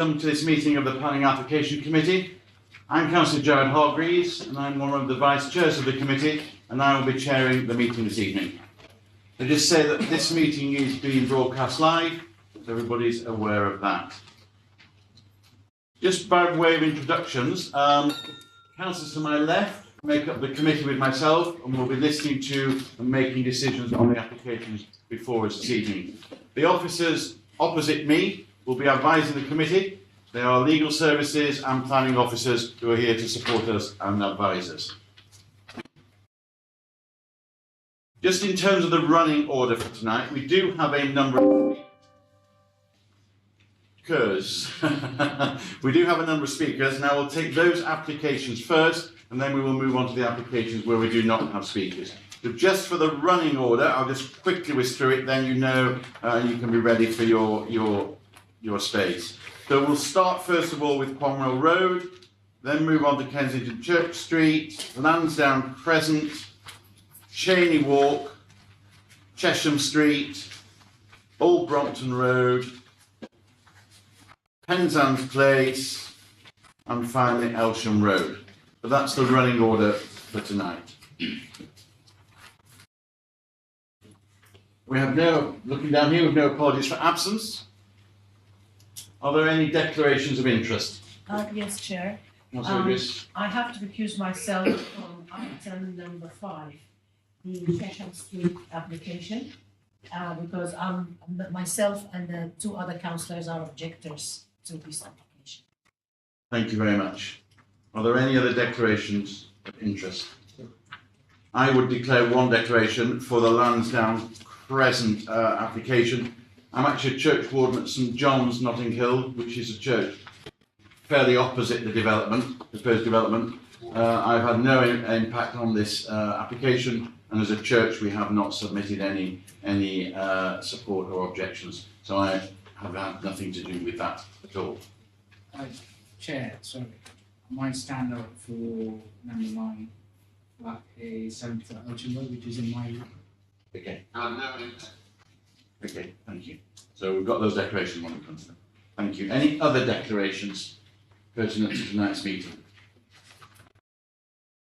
Welcome to this meeting of the Planning Application Committee. I'm Councillor Jared Hargreaves and I'm one of the Vice Chairs of the committee and I will be chairing the meeting this evening. I just say that this meeting is being broadcast live, so everybody's aware of that. Just by way of introductions, councillors to my left make up the committee with myself and we'll be listening to and making decisions on the applications before us this evening. The officers opposite me will be advising the committee. They are legal services and planning officers who are here to support us and advise us. Just in terms of the running order for tonight, we do have a number of speakers. We do have a number of speakers. Now we'll take those applications first and then we will move on to the applications where we do not have speakers. So just for the running order, I'll just quickly whisk through it, then you know you can be ready for your space. So we'll start first of all with Cromwell Road, then move on to Kensington Church Street, Lansdowne Crescent, Cheney Walk, Chesham Street, Old Brompton Road, Penzance Place, and finally Elsham Road. But that's the running order for tonight. We have looking down here, we have no apologies for absence. Are there any declarations of interest? Yes, Chair. I have to recuse myself from item number 5, the Chesham Street application, because myself and the 2 other councillors are objectors to this application. Thank you very much. Are there any other declarations of interest? I would declare one declaration for the Lansdowne Crescent application. I'm actually a church warden at St John's, Notting Hill, which is a church fairly opposite the proposed development. I've had no impact on this application, and as a church we have not submitted any support or objections, so I have had nothing to do with that at all. Chair, sorry, I might stand up for number 9, flat A70 Elsham Road, which is in my room. Okay. Okay, thank you. So we've got those declarations on the front. Thank you. Any other declarations pertinent to tonight's meeting?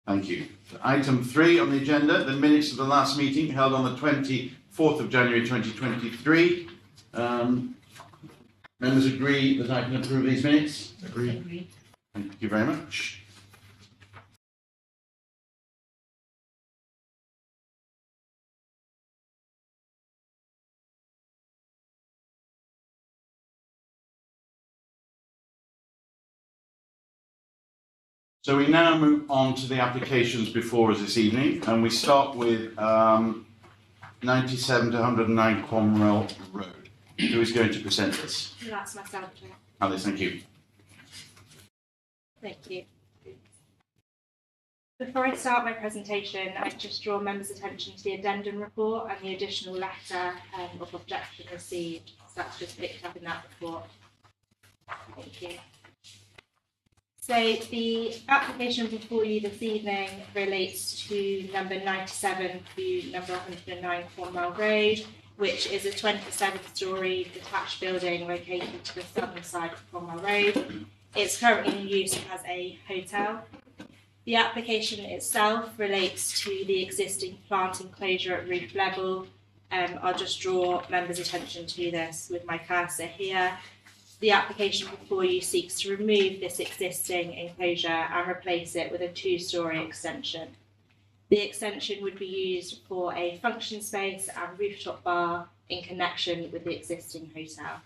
Thank you. So item 3 on the agenda, the minutes of the last meeting held on the 24th of January 2023. Members agree that I can approve these minutes? Agreed. Thank you very much. So we now move on to the applications before us this evening, and we start with 97 to 109 Cromwell Road. Who is going to present this? That's myself, Chair. Alice, thank you. Thank you. Before I start my presentation, I just draw members' attention to the addendum report and the additional letter of objection received. So that's just picked up in that report. Thank you. So the application before you this evening relates to number 97 to number 109 Cromwell Road, which is a 27-storey detached building located to the southern side of Cromwell Road. It's currently in use as a hotel. The application itself relates to the existing plant enclosure at roof level. I'll just draw members' attention to this with my cursor here. The application before you seeks to remove this existing enclosure and replace it with a 2-storey extension. The extension would be used for a function space and rooftop bar in connection with the existing hotel.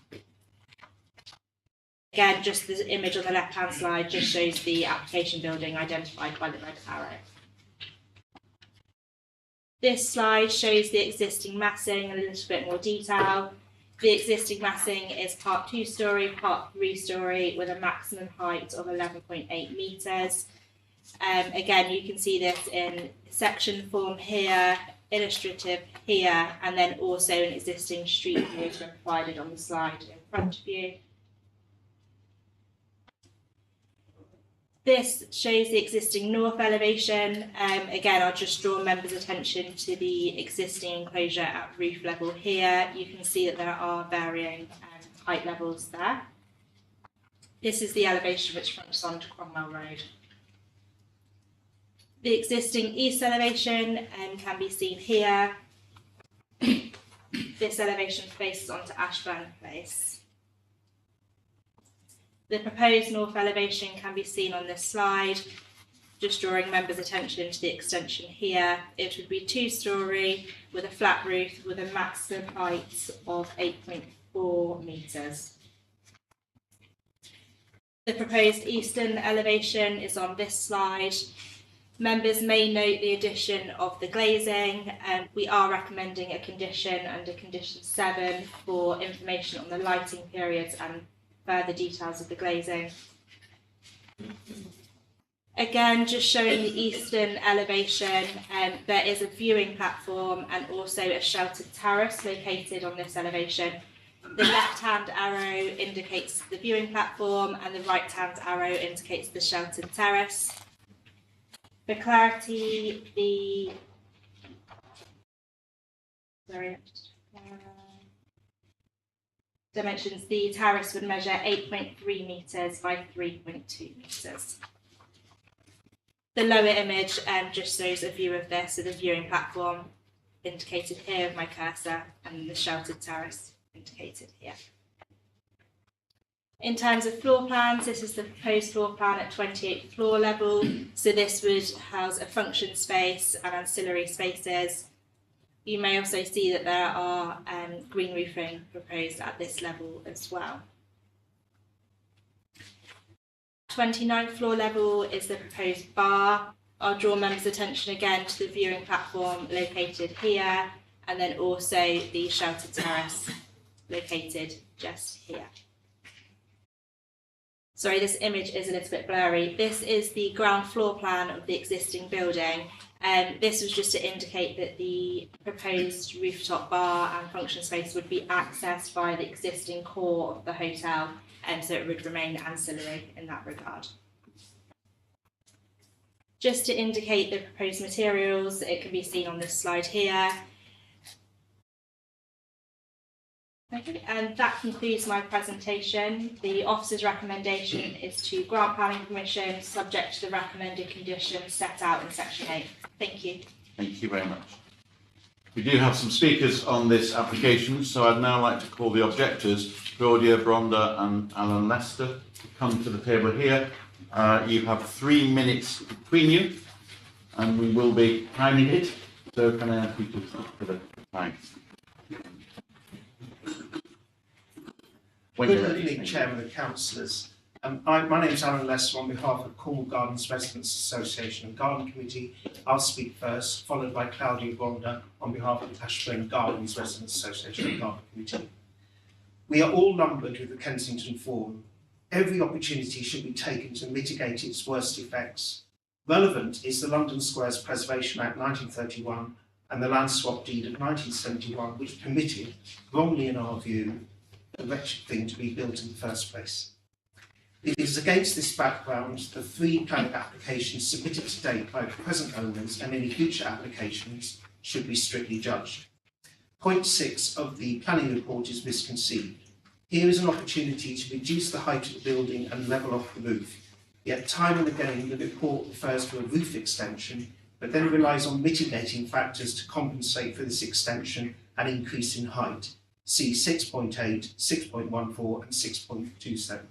Again, just the image on the left-hand slide just shows the application building identified by the red arrow. This slide shows the existing massing in a little bit more detail. The existing massing is part 2-storey, part 3-storey with a maximum height of 11.8 metres. Again, you can see this in section form here, illustrative here, and then also an existing street view has been provided on the slide in front of you. This shows the existing north elevation. Again, I'll just draw members' attention to the existing enclosure at roof level here. You can see that there are varying height levels there. This is the elevation which fronts onto Cromwell Road. The existing east elevation can be seen here. This elevation faces onto Ashburn Place. The proposed north elevation can be seen on this slide. Just drawing members' attention to the extension here. It would be 2-storey with a flat roof with a maximum height of 8.4 metres. The proposed eastern elevation is on this slide. Members may note the addition of the glazing. We are recommending a condition under condition 7 for information on the lighting periods and further details of the glazing. Again, just showing the eastern elevation, there is a viewing platform and also a sheltered terrace located on this elevation. The left-hand arrow indicates the viewing platform and the right-hand arrow indicates the sheltered terrace. For clarity, dimensions, the terrace would measure 8.3 metres by 3.2 metres. The lower image just shows a view of this, so the viewing platform indicated here with my cursor and the sheltered terrace indicated here. In terms of floor plans, this is the proposed floor plan at 28th floor level. So this would house a function space and ancillary spaces. You may also see that there are green roofing proposed at this level as well. 29th floor level is the proposed bar. I'll draw members' attention again to the viewing platform located here, and then also the sheltered terrace located just here. Sorry, this image is a little bit blurry. This is the ground floor plan of the existing building. This was just to indicate that the proposed rooftop bar and function space would be accessed by the existing core of the hotel, and so it would remain ancillary in that regard. Just to indicate the proposed materials, it can be seen on this slide here. Okay, and that concludes my presentation. The officer's recommendation is to grant planning permission subject to the recommended conditions set out in section 8. Thank you. Thank you very much. We do have some speakers on this application, so I'd now like to call the objectors, Claudia Bronda and Alan Lester, to come to the table here. You have 3 minutes between you, and we will be timing it, so can I ask you to stick to the time? Good evening, Chairman and Councillors. My name is Alan Lester on behalf of Cornwall Gardens Residents Association and Garden Committee. I'll speak first, followed by Claudia Bronda on behalf of Ashburn Gardens Residents Association and Garden Committee. We are all numbered with the Kensington Forum. Every opportunity should be taken to mitigate its worst effects. Relevant is the London Squares Preservation Act 1931 and the Land Swap Deed of 1971, which permitted, wrongly in our view, a wretched thing to be built in the first place. It is against this background the 3 planning applications submitted to date by the present owners and any future applications should be strictly judged. Point 6 of the planning report is misconceived. Here is an opportunity to reduce the height of the building and level off the roof. Yet time and again the report refers to a roof extension, but then relies on mitigating factors to compensate for this extension and increase in height. See 6.8, 6.14 and 6.27.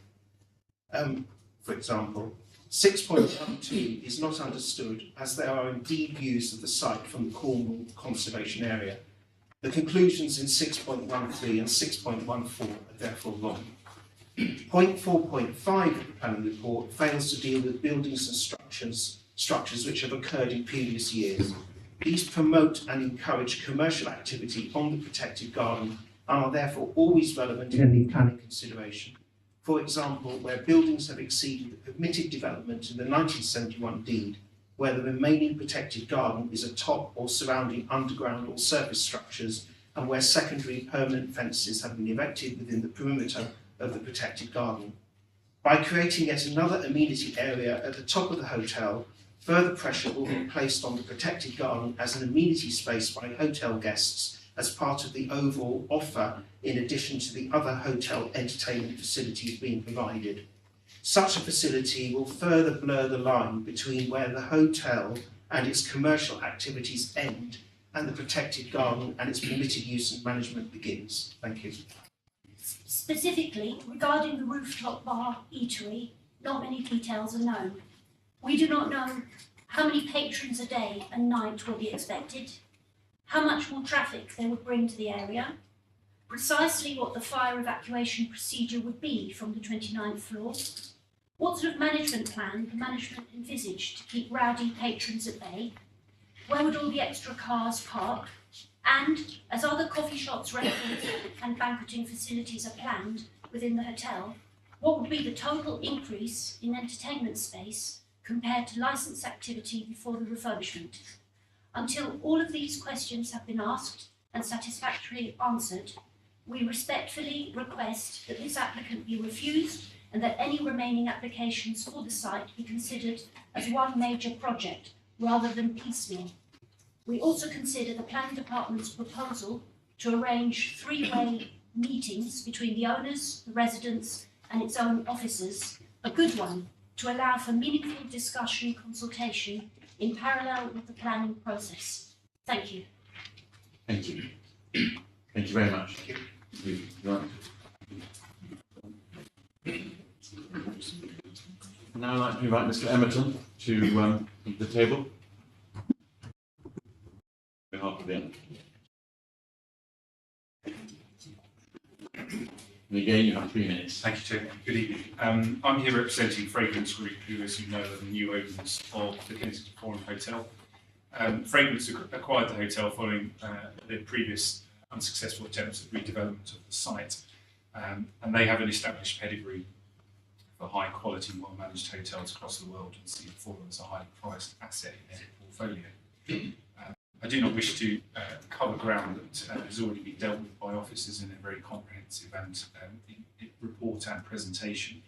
For example, 6.12 is not understood as there are indeed views of the site from the Cornwall Conservation Area. The conclusions in 6.13 and 6.14 are therefore wrong. Point 4.5 of the planning report fails to deal with buildings and structures which have occurred in previous years. These promote and encourage commercial activity on the protected garden and are therefore always relevant in any planning consideration. For example, where buildings have exceeded the permitted development in the 1971 deed, where the remaining protected garden is atop or surrounding underground or surface structures, and where secondary permanent fences have been erected within the perimeter of the protected garden. By creating yet another amenity area at the top of the hotel, further pressure will be placed on the protected garden as an amenity space by hotel guests as part of the overall offer, in addition to the other hotel entertainment facilities being provided. Such a facility will further blur the line between where the hotel and its commercial activities end and the protected garden and its permitted use and management begins. Thank you. Specifically, regarding the rooftop bar eatery, not many details are known. We do not know how many patrons a day and night will be expected, how much more traffic they would bring to the area, precisely what the fire evacuation procedure would be from the 29th floor, what sort of management plan the management envisaged to keep rowdy patrons at bay, where would all the extra cars park, and, as other coffee shops, restaurants and banqueting facilities are planned within the hotel, what would be the total increase in entertainment space compared to licensed activity before the refurbishment? Until all of these questions have been asked and satisfactorily answered, we respectfully request that this applicant be refused and that any remaining applications for the site be considered as one major project rather than piecemeal. We also consider the Planning Department's proposal to arrange three-way meetings between the owners, the residents and its own officers a good one to allow for meaningful discussion and consultation in parallel with the planning process. Thank you. Thank you. Thank you very much. Thank you. Right. Now I'd like to invite Mr. Emerton to the table. On behalf of the applicant. And again, you have 3 minutes. Thank you, Chair. Good evening. I'm here representing Fragrance Group, who, as you know, are the new owners of the Kensington Forum Hotel. Fragrance acquired the hotel following their previous unsuccessful attempts at redevelopment of the site, and they have an established pedigree for high quality, well managed hotels across the world, and see the Forum as a highly prized asset in their portfolio. I do not wish to cover ground that has already been dealt with by officers in a very comprehensive and report and presentation.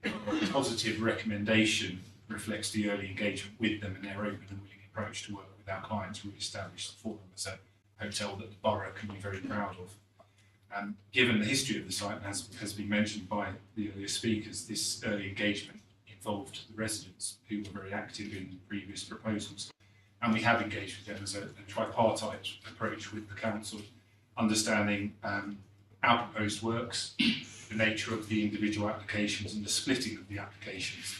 The positive recommendation reflects the early engagement with them and their open and willing approach to work with our clients who have established the Forum as a hotel that the borough can be very proud of. Given the history of the site, as has been mentioned by the earlier speakers, this early engagement involved the residents who were very active in the previous proposals. And we have engaged with them as a tripartite approach with the council, understanding our proposed works, the nature of the individual applications and the splitting of the applications.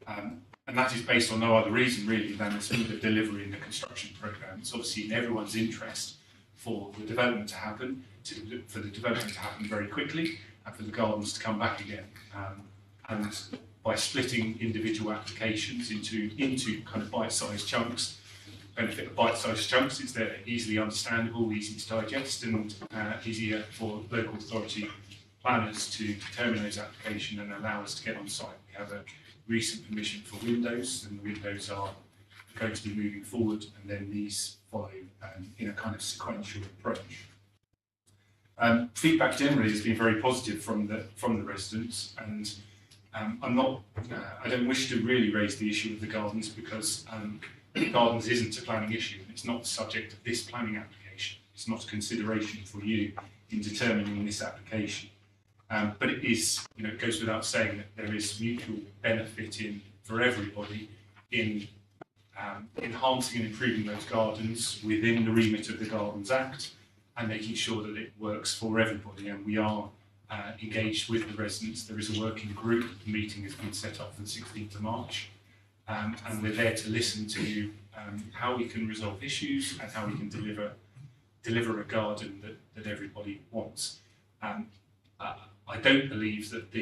And that is based on no other reason really than the speed of delivery in the construction programme. It's obviously in everyone's interest for the development to happen, for the development to happen very quickly and for the gardens to come back again. And by splitting individual applications into kind of bite-sized chunks, benefit of bite-sized chunks is they're easily understandable, easy to digest, and easier for local authority planners to determine those applications and allow us to get on site. We have a recent permission for windows, and the windows are going to be moving forward, and then these follow in a kind of sequential approach. Feedback generally has been very positive from the residents, and I don't wish to really raise the issue of the gardens because the gardens isn't a planning issue. It's not the subject of this planning application. It's not a consideration for you in determining this application. But it is, it goes without saying that there is mutual benefit for everybody in enhancing and improving those gardens within the remit of the Gardens Act and making sure that it works for everybody. And we are engaged with the residents. There is a working group. The meeting has been set up for the 16th of March, and we're there to listen to how we can resolve issues and how we can deliver a garden that everybody wants. I don't believe that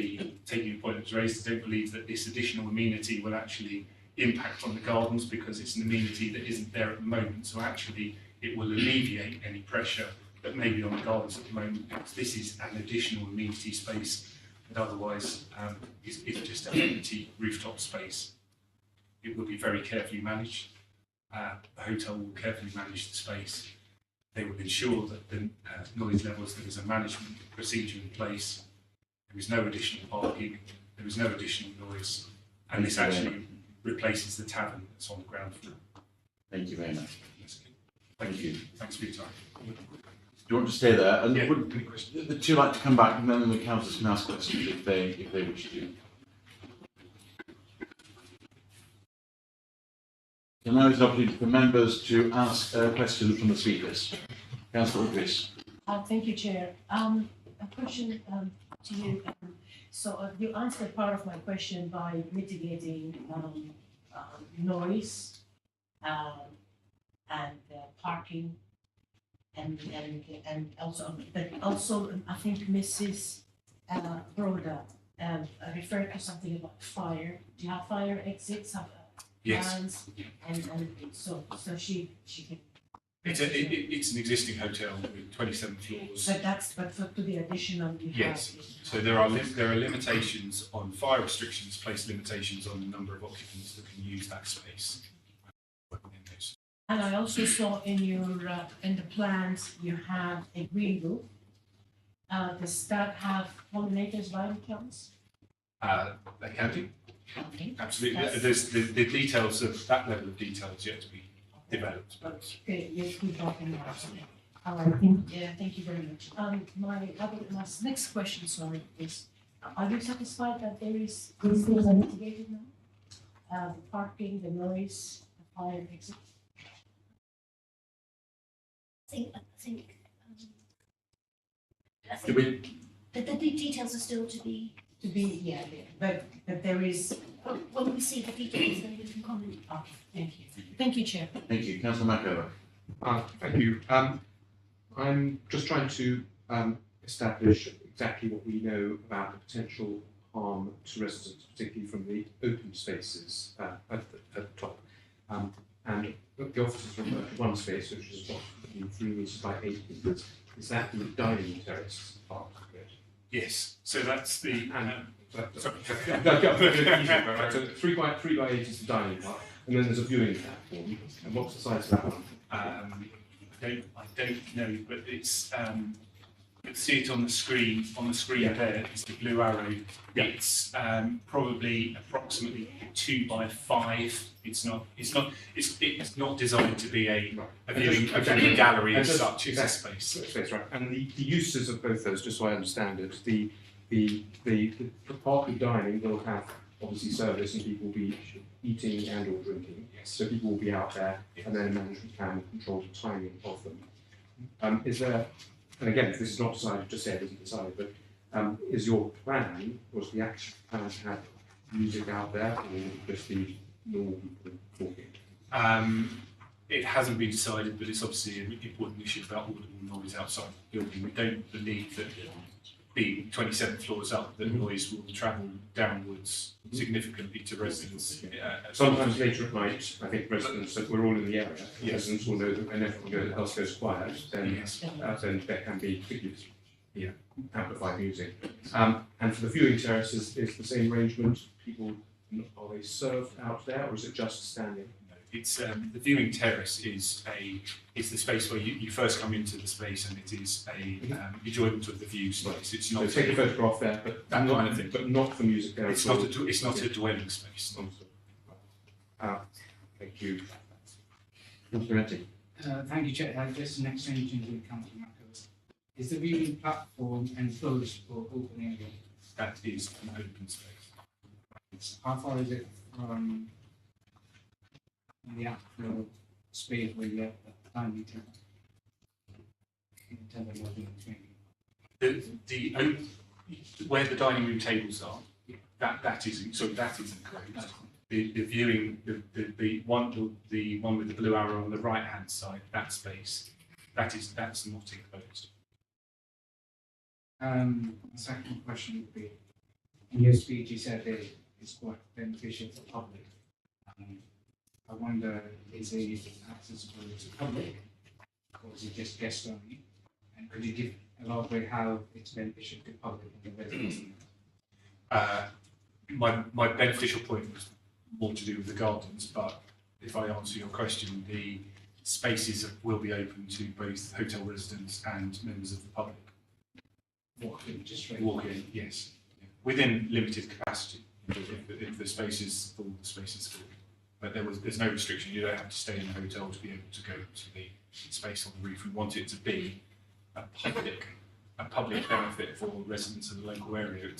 taking the point that was raised, I don't believe that this additional amenity will actually impact on the gardens because it's an amenity that isn't there at the moment. So actually it will alleviate any pressure that may be on the gardens at the moment, because this is an additional amenity space that otherwise is just an empty rooftop space. It will be very carefully managed. The hotel will carefully manage the space. They will ensure that the noise levels, there is a management procedure in place. There is no additional parking, there is no additional noise, and this actually replaces the tavern that's on the ground floor. Thank you very much. Thank you. Thanks for your time. you want to stay there? And Yeah, would any questions? the two like to come back, and then the councillors can ask questions if they wish to. So now is an opportunity for members to ask questions from the speakers. Councillor Chris. Thank you, Chair. A question to you. So you answered part of my question by mitigating noise and parking and also, but also I think Mrs. Broda referred to something about fire. Do you have fire exits? Have, Yes. plans? And so she can. It's an existing hotel with 27 floors. But for to the additional you Yes. have. So there are limitations on fire restrictions, place limitations on the number of occupants that can use that space. And I also saw in your in the plans you have a green roof. Does that have pollinators by any chance? They can do, Okay. absolutely. That's- There's the details of that level of detail is yet to be developed. But Okay, yes, we got in there. absolutely. All right, thank you very much. My next question, sorry, is, are you satisfied that these things are mitigated now? The parking, the noise, the fire exit? I think Do we, the details are still to be, To be, yeah, but there is, when we see the details, then we can comment. okay, thank you. Thank you, Chair. thank you, Councillor McEvoy. Thank you. I'm just trying to establish exactly what we know about the potential harm to residents, particularly from the open spaces at the top. And the officers refer to one space, which is what 3 meters by 8 meters. Is that the dining terrace part of it? Yes, so that's the. Sorry. So 3 by 8 is the dining part, and then there's a viewing platform. And what's the size of that one? I don't know, but it's, you can see it on the screen, Yeah. there, it's the blue arrow. Yeah. It's probably approximately 2 by 5. It's not designed to be a viewing gallery as such, it's a space. Space, right. And the uses of both those, just so I understand it, the part of dining will have obviously service and people will be eating and or drinking. Yes. So people will be out there, and then a management plan will control the timing of them. Is there, and again, if this is not decided, just say it isn't decided, but is your plan, was the actual plan to have music out there, or just the normal people talking? It hasn't been decided, but it's obviously an important issue about audible noise outside the building. We don't believe that being 27 floors up, the noise will travel downwards significantly to residents. Sometimes later at night, I think residents, that we're all in the area, Yes. residents will know that when everyone else goes quiet, then Yes. then there can be Yeah. amplified music. And for the viewing terraces, is the same arrangement? People, are they served out there, or is it just standing? It's the viewing terrace is the space where you first come into the space, and it is a enjoyment of the view space. It's So not take a photograph there, but that not, kind of thing. but not for music there. It's at all. not a dwelling space. Thank you. Councillor Etty. Thank you, Chair. Just an exchange with Councillor Marcos. Is the viewing platform enclosed for open area? That is an open space. How far is it from the actual space where you have the dining table? Can you tell them what it's making? Where the dining room tables are, that is enclosed. The viewing, the one with the blue arrow on the right hand side, that space, that's not enclosed. The second question would be, in your speech you said that it's quite beneficial for the public. I wonder, is it accessible to the public, or is it just guest only? And could you elaborate how it's beneficial to the public and the residents? My beneficial point was more to do with the gardens, but if I answer your question, the spaces will be open to both hotel residents and members of the public. Walk-in, just straight. Walk in, yes, within limited capacity. If the space is full, the space is full. But there's no restriction. You don't have to stay in the hotel to be able to go to the space on the roof. We want it to be a public benefit for residents of the local area.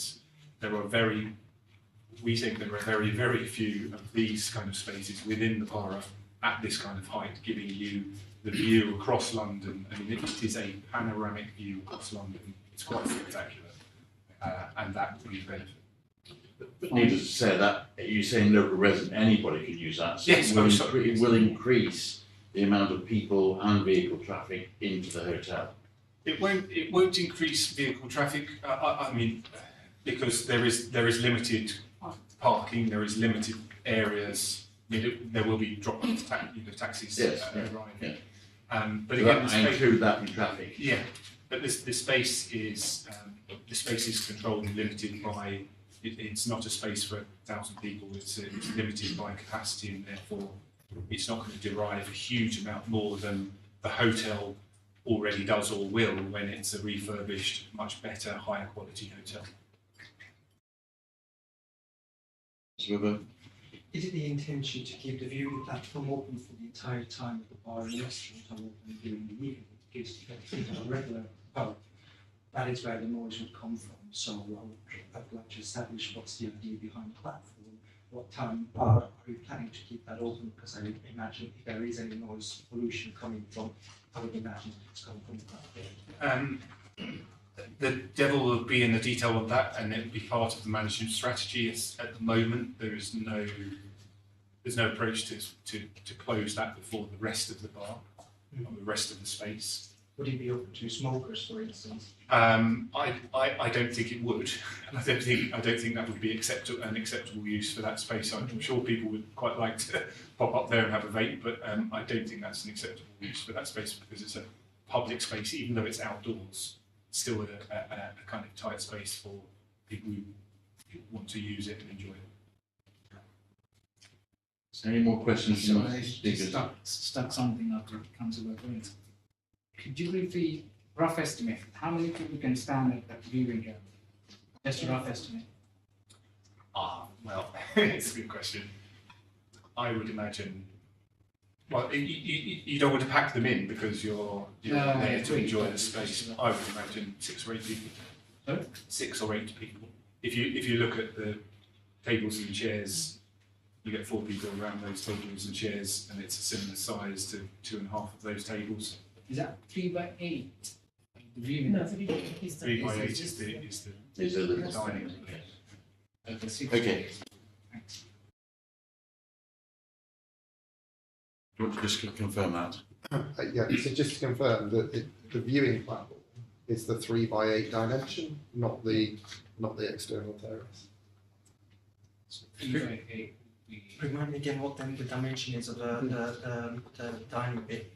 We think there are very, very few of these kind of spaces within the borough at this kind of height, giving you the view across London. I mean, it is a panoramic view across London. It's quite spectacular, and that we benefit. But needless to say that, you're saying local resident, anybody can use that, so Yes, it will increase the amount of people and vehicle traffic into the hotel. It won't increase vehicle traffic. I mean, because there is limited parking, there is limited areas. I mean, there will be drop-off taxis Yes, arriving. yeah. But So again, that, I include that in traffic. yeah, but the space is controlled and limited by. It's not a space for 1,000 people. It's limited by capacity, and therefore it's not going to derive a huge amount more than the hotel already does or will when it's a refurbished, much better, higher quality hotel. Is it the intention to keep the viewing platform open for the entire time of the bar and restaurant are open during the evening? It gives a regular pub. That is where the noise would come from. So I'd like to establish what's the idea behind the platform. What time are you planning to keep that open? Because I imagine if there is any noise pollution coming from, I would imagine it's coming from the platform. The devil will be in the detail of that, and it will be part of the management strategy. At the moment, there's no approach to close that before the rest of the bar or the rest of the space. Would it be open to smokers, for instance? I don't think it would. I don't think that would be an acceptable use for that space. I'm sure people would quite like to pop up there and have a vape, but I don't think that's an acceptable use for that space because it's a public space, even though it's outdoors. Still a kind of tight space for people who want to use it and enjoy it. Any more questions from the Sorry, speakers? stuck something after Councillor Grant. Could you give the rough estimate? How many people can stand at that viewing area? Just a rough estimate. Well, it's a good question. I would imagine. Well, you don't want to pack them in because you're there to enjoy the space. I would imagine 6 or 8 people. Sorry? 6 or 8 people. If you look at the tables and chairs, you get 4 people around those tables and chairs, and it's a similar size to 2.5 of those tables. Is that 3 by 8? The viewing. No, 3 is the. 3 by 8 is the Is there the dining. Okay. 6 Okay. Thanks. Do you want to just confirm that? Yeah, so just to confirm that the viewing platform is the 3 by 8 dimension, not the external terrace. 3 by 8. Remind me again what then the dimension is of the dining bit.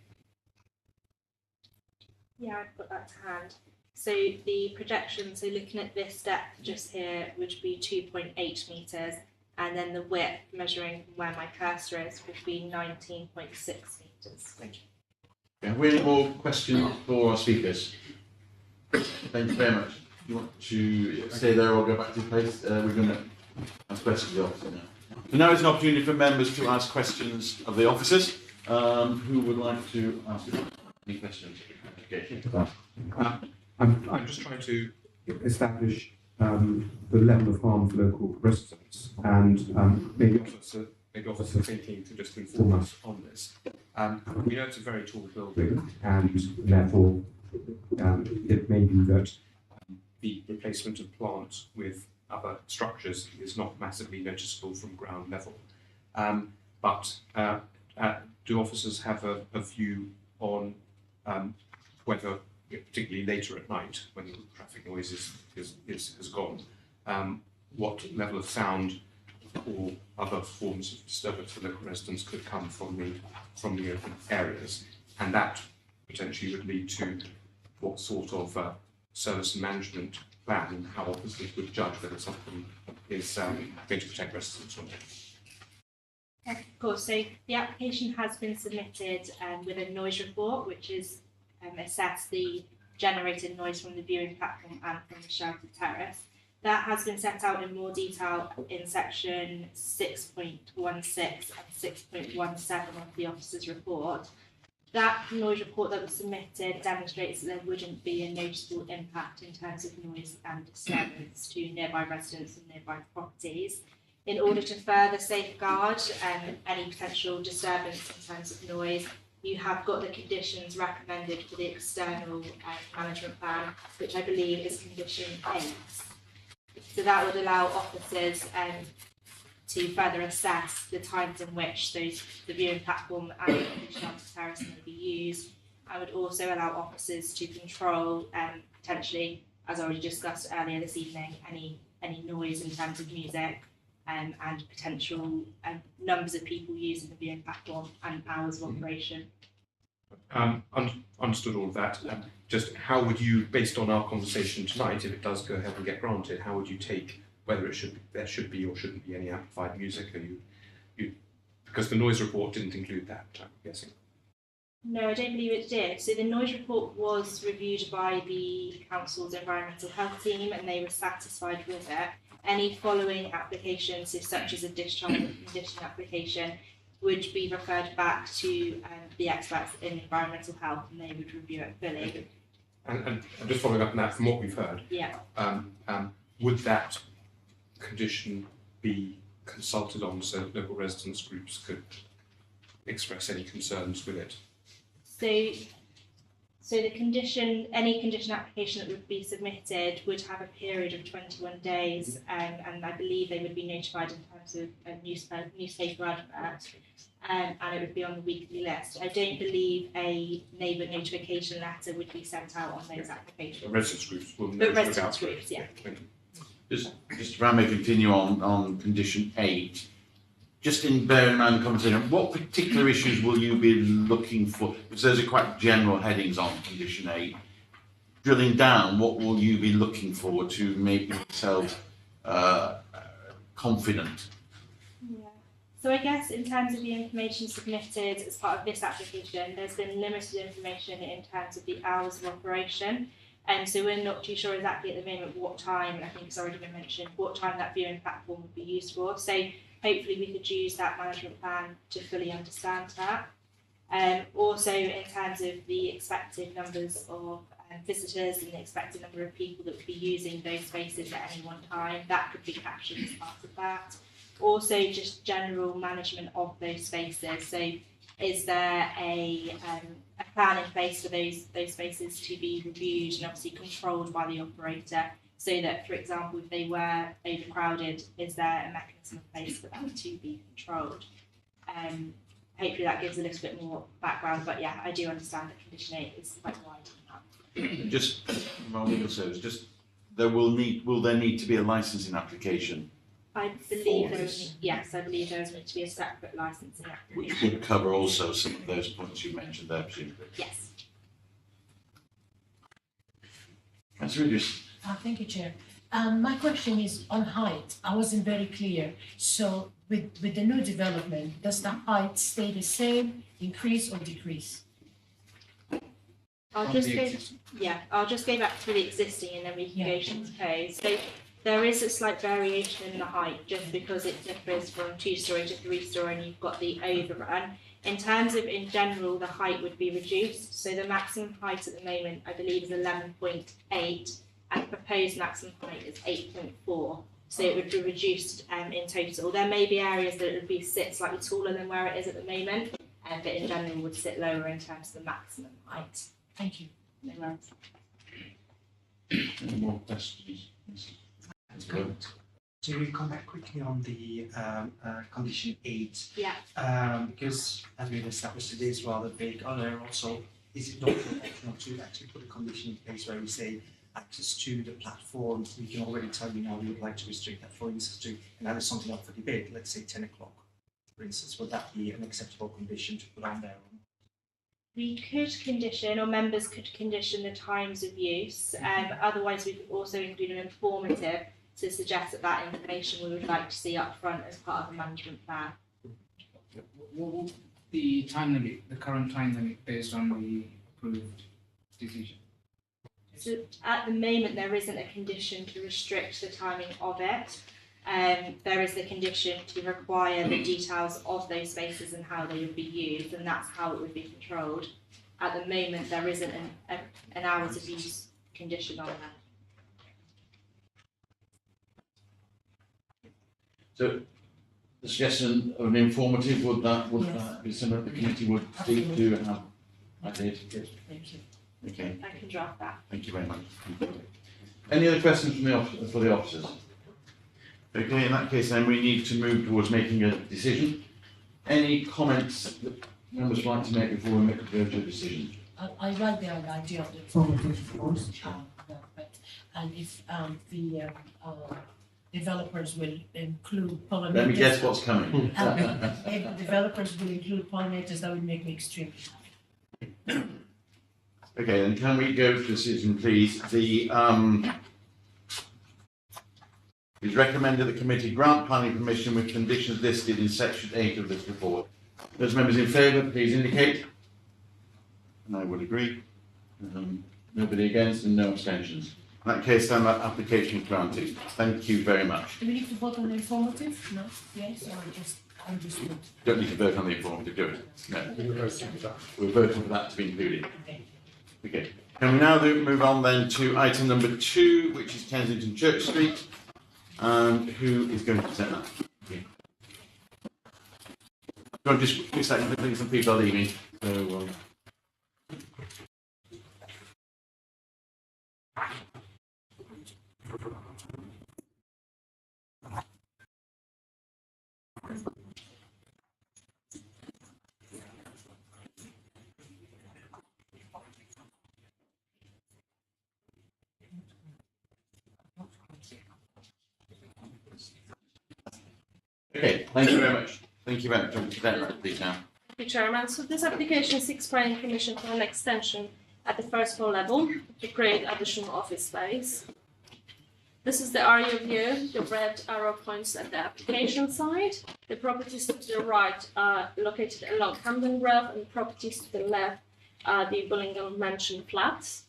Yeah, I've got that to hand. So the projection, so looking at this depth just here, would be 2.8 metres, and then the width, measuring from where my cursor is, would be 19.6 metres. Okay, have we any more questions for our speakers? Thank you very much. You want to stay there or go back to your place? We're going to ask questions of the officer now. So now is an opportunity for members to ask questions of the officers. Who would like to ask any questions? Okay. I'm just trying to establish the level of harm for local residents, and maybe Officer thinking to just inform us on this. We know it's a very tall building, and therefore it may be that the replacement of plant with other structures is not massively noticeable from ground level. But do officers have a view on whether, particularly later at night when the traffic noise has gone, what level of sound or other forms of disturbance for local residents could come from the open areas, and that potentially would lead to what sort of service and management plan and how officers would judge whether something is going to protect residents or not. Of course, so the application has been submitted with a noise report, which is assess the generated noise from the viewing platform and from the sheltered terrace. That has been set out in more detail in section 6.16 and 6.17 of the officer's report. that noise report that was submitted demonstrates that there wouldn't be a noticeable impact in terms of noise and disturbance to nearby residents and nearby properties. In order to further safeguard any potential disturbance in terms of noise, you have got the conditions recommended for the external management plan, which I believe is condition 8. So that would allow officers to further assess the times in which the viewing platform and the shelter terrace may be used, and would also allow officers to control potentially, as already discussed earlier this evening, any noise in terms of music and potential numbers of people using the viewing platform and hours of operation. Understood all of that. Just how would you, based on our conversation tonight, if it does go ahead and get granted, how would you take whether there should be or shouldn't be any amplified music? Are you because the noise report didn't include that, I'm guessing. No, I don't believe it did. So the noise report was reviewed by the council's environmental health team, and they were satisfied with it. Any following applications, so such as a discharge condition application, would be referred back to the experts in environmental health, and they would review it fully. And just following up on that, from what we've heard, Yeah. Would that condition be consulted on so that local residents groups could express any concerns with it? So the condition, any condition application that would be submitted would have a period of 21 days, and I believe they would be notified in terms of a newspaper advert, and it would be on the weekly list. I don't believe a neighbour notification letter would be sent out on those applications. Residents groups will know But about residents groups, yeah. Just if I may continue on condition 8, just in bearing in mind the conversation, what particular issues will you be looking for? Because those are quite general headings on condition 8. Drilling down, what will you be looking for to make yourself confident? Yeah. So I guess in terms of the information submitted as part of this application, there's been limited information in terms of the hours of operation. And so we're not too sure exactly at the moment what time, I think it's already been mentioned, what time that viewing platform would be used for. So hopefully we could use that management plan to fully understand that. Also in terms of the expected numbers of visitors and the expected number of people that would be using those spaces at any one time, that could be captured as part of that. Also just general management of those spaces. So is there a plan in place for those spaces to be reviewed and obviously controlled by the operator, so that, for example, if they were overcrowded, is there a mechanism in place for that to be controlled? Hopefully that gives a little bit more background, but yeah, I do understand that condition 8 is quite wide on that. Just from our legal service, just will there need to be a licensing application? I believe there is, yes, I believe there is meant to be a separate licensing Which application. would cover also some of those points you mentioned there, presumably. Yes. Councillor Idris. Thank you, Chair. My question is on height. I wasn't very clear. So with the new development, does the height stay the same, increase or decrease? I'll just go back to the existing and then we can go to proposed. So there is a slight variation in the height just because it differs from 2-storey to 3-storey and you've got the overrun. In terms of, in general, the height would be reduced. So the maximum height at the moment, I believe, is 11.8 and the proposed maximum height is 8.4. So it would be reduced in total. There may be areas that it would be sit slightly taller than where it is at the moment, but in general would sit lower in terms of the maximum height. Thank you. No worries. Any more questions? To come back quickly on the condition 8, because as we've established, it is rather vague. Are there also, is it not optional to actually put a condition in place where we say access to the platform? We can already tell you now we would like to restrict that, for instance, to, and that is something up for debate, let's say 10 o'clock, for instance. Would that be an acceptable condition to put on there? We could condition, or members could condition the times of use. Otherwise, we could also include an informative to suggest that that information we would like to see up front as part of the management plan. What will the time limit, the current time limit based on the approved decision? So at the moment, there isn't a condition to restrict the timing of it. there is the condition to require the details of those spaces and how they would be used, and that's how it would be controlled. At the moment, there isn't an hours of use condition on that. So the suggestion of an informative, would that Yes. be something the committee would seek to have? I did. Thank you. Okay, I can draft that. thank you very much. Any other questions from for the officers? Okay, in that case then we need to move towards making a decision. Any comments that members would like to make before we go to a decision? I like the idea of the informative course, and if the developers will include pollinators. Let me guess what's coming. If the developers will include pollinators, that would make me extremely happy. Okay, then can we go to the decision, please? It's recommended the committee grant planning permission with conditions listed in section 8 of this report. Those members in favour, please indicate. And I would agree. Nobody against and no abstentions. In that case, then that application is granted. Thank you very much. Do we need to vote on the informative? No? Yes, or I'm just good? Don't need to vote on the informative, do it? No. We're voting for that to be included. Okay. Okay. Can we now move on then to item number 2, which is Kensington Church Street? And who is going to present that? Okay. Go on, just a second, I think some people are leaving. So, okay, thank you very much. Thank you very much. I'm present that, please now. Thank you, Chairman. So this application seeks planning permission for an extension at the first floor level to create additional office space. This is the area view. The red arrow points at the application side. The properties to the right are located along Camden Grove, and properties to the left are the Bullingham Mansion flats.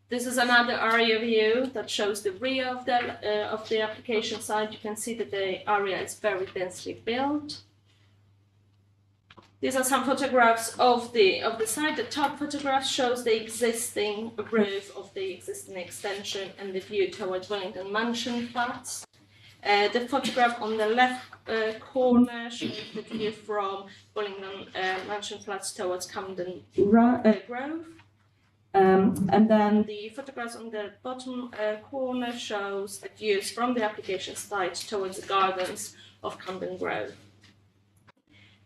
This is another area view that shows the rear of the application side. You can see that the area is very densely built. These are some photographs of the site. The top photograph shows the existing roof of the existing extension and the view towards Wellington Mansion flats. The photograph on the left corner shows the view from Wellington Mansion flats towards Camden Grove. And then the photographs on the bottom corner shows the views from the application site towards the gardens of Camden Grove.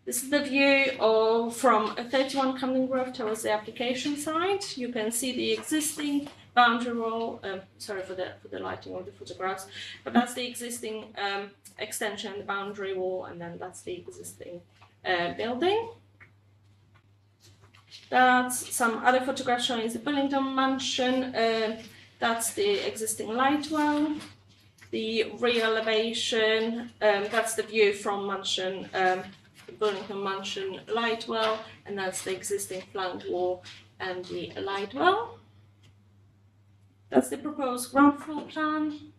This is the view from 31 Camden Grove towards the application site. You can see the existing boundary wall. Sorry for the lighting of the photographs, but that's the existing extension, the boundary wall, and then that's the existing building. That's some other photographs showing the Bullingham Mansion. That's the existing light well. The rear elevation, that's the view from Mansion. Bullingham Mansion light well, and that's the existing flank wall and the light well. That's the proposed ground floor plan.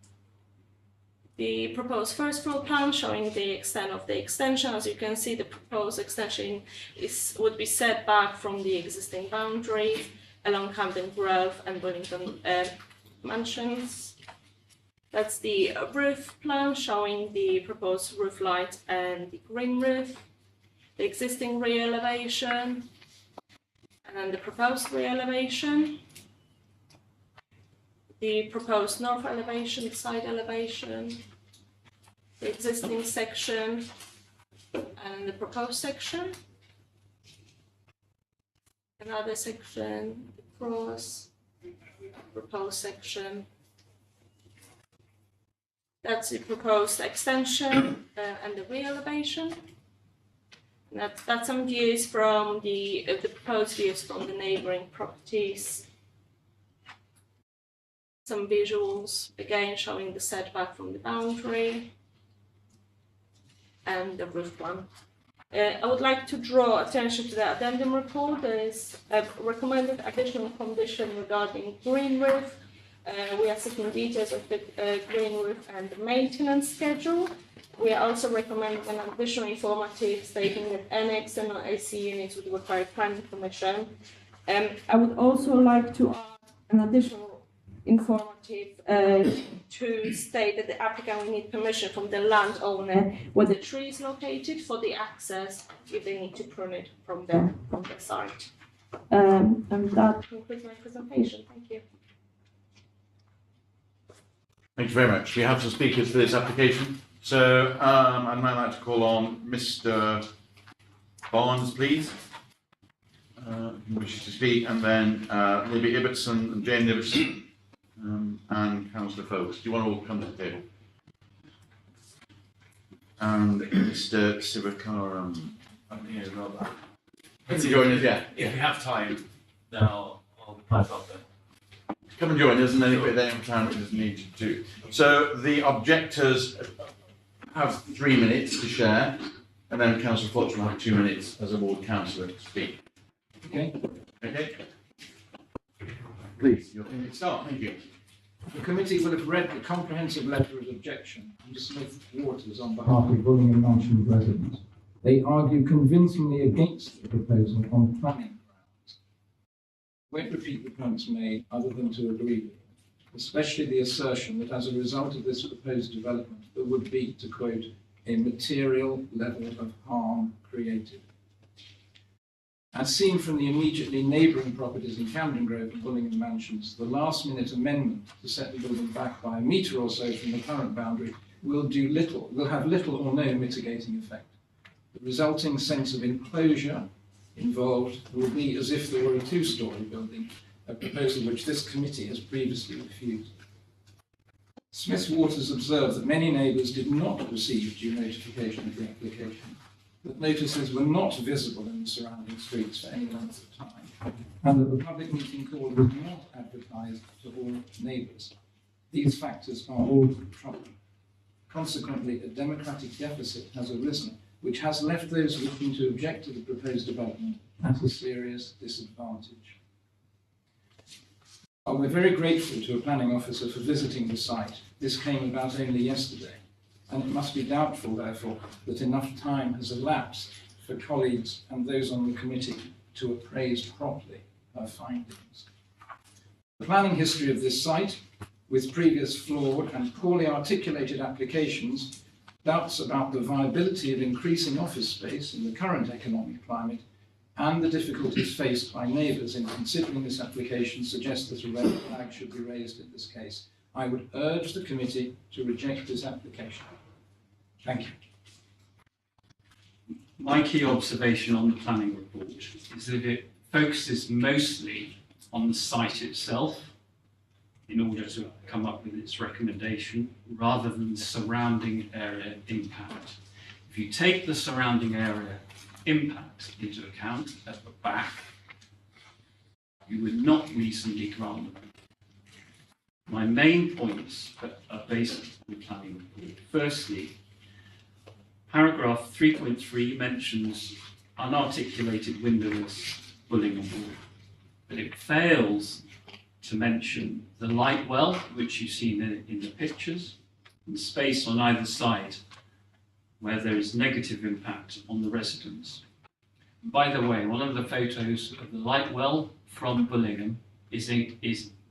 The proposed first floor plan showing the extent of the extension. As you can see, the proposed extension would be set back from the existing boundary along Camden Grove and Bullingham Mansions. That's the roof plan showing the proposed roof light and the green roof. The existing rear elevation, and then the proposed rear elevation, the proposed north elevation, side elevation, the existing section, and the proposed section, another section, the cross, proposed section. That's the proposed extension and the rear elevation. That's some views from the proposed views from the neighbouring properties. Some visuals again showing the setback from the boundary and the roof plan. I would like to draw attention to the addendum report. There is a recommended additional condition regarding green roof. We are seeking details of the green roof and the maintenance schedule. We are also recommending an additional informative stating that any external AC units would require planning permission. I would also like to add an additional informative to state that the applicant will need permission from the landowner where the tree is located for the access if they need to prune it from the site. And that concludes my presentation. Thank you. Thank you very much. We have some speakers for this application. So I'd now like to call on Mr. Barnes, please, who wishes to speak, and then Libby Ibbotson and Jane Ibbotson and Councillor Foakes. Do you want to all come to the table? And Mr. Sivakaram. I'm here as well. Can you join us? Yeah. If we have time, then I'll pipe up then. Come and join us, and then if any time is needed to. So the objectors have 3 minutes to share, and then Councillor Fox will have 2 minutes as a ward councillor to speak. Okay. Okay. Please, you're going to start. Thank you. The committee will have read the comprehensive letter of objection from Smith Waters on behalf of Bullingham Mansion residents. They argue convincingly against the proposal on planning grounds. I won't repeat the points made other than to agree with them, especially the assertion that as a result of this proposed development, there would be, to quote, a material level of harm created. As seen from the immediately neighbouring properties in Camden Grove and Bullingham Mansions, the last-minute amendment to set the building back by a metre or so from the current boundary will have little or no mitigating effect. The resulting sense of enclosure involved will be as if there were a two-storey building, a proposal which this committee has previously refused. Smith Waters observed that many neighbours did not receive due notification of the application, that notices were not visible in the surrounding streets for any length of time, and that the public meeting call was not advertised to all neighbours. These factors are all troubling. Consequently, a democratic deficit has arisen, which has left those wishing to object to the proposed development at a serious disadvantage. We're very grateful to a planning officer for visiting the site. This came about only yesterday, and it must be doubtful, therefore, that enough time has elapsed for colleagues and those on the committee to appraise properly her findings. The planning history of this site, with previous flawed and poorly articulated applications, doubts about the viability of increasing office space in the current economic climate, and the difficulties faced by neighbours in considering this application suggest that a red flag should be raised in this case. I would urge the committee to reject this application. Thank you. My key observation on the planning report is that it focuses mostly on the site itself in order to come up with its recommendation, rather than the surrounding area impact. If you take the surrounding area impact into account at the back, you would not reasonably grant them. My main points are based on the planning report. Firstly, paragraph 3.3 mentions unarticulated windowless Bullingham Wall, but it fails to mention the light well, which you've seen in the pictures, and space on either side where there is negative impact on the residents. By the way, one of the photos of the light well from Bullingham is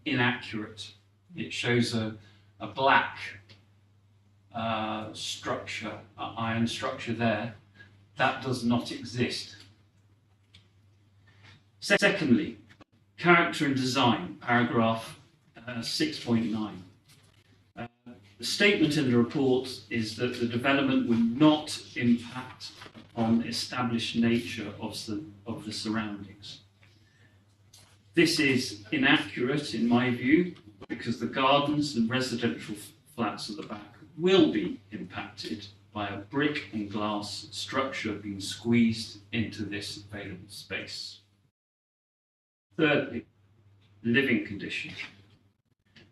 inaccurate. It shows a black structure, iron structure there. That does not exist. Secondly, character and design, paragraph 6.9. The statement in the report is that the development will not impact on the established nature of the surroundings. This is inaccurate in my view, because the gardens and residential flats at the back will be impacted by a brick and glass structure being squeezed into this available space. Thirdly, living conditions.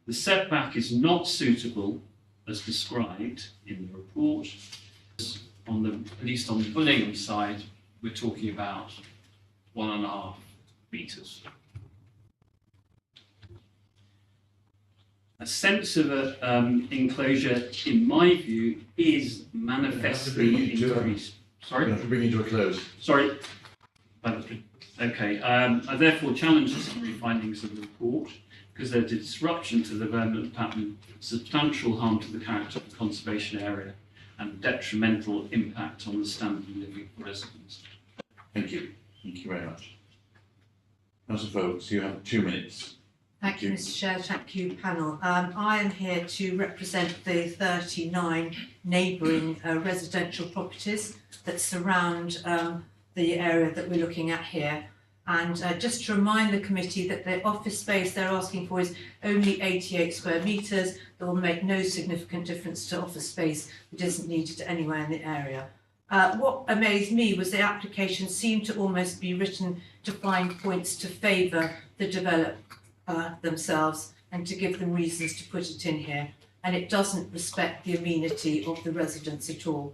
The setback is not suitable as described in the report. At least on the Bullingham side, we're talking about 1.5 metres. A sense of enclosure, in my view, is manifestly increased. Sorry? You have to bring it to a close. Sorry. Okay. I therefore challenge the summary findings of the report because there's a disruption to the vermin pattern, substantial harm to the character of the conservation area, and detrimental impact on the standard of living for residents. Thank you. Thank you very much. Councillor Foulkes, you have 2 minutes. Thank you, Mr. Chair. Thank you, panel. I am here to represent the 39 neighbouring residential properties that surround the area that we're looking at here. And just to remind the committee that the office space they're asking for is only 88 square metres. That will make no significant difference to office space that isn't needed anywhere in the area. What amazed me was the application seemed to almost be written to find points to favour the developer themselves and to give them reasons to put it in here, and it doesn't respect the amenity of the residents at all.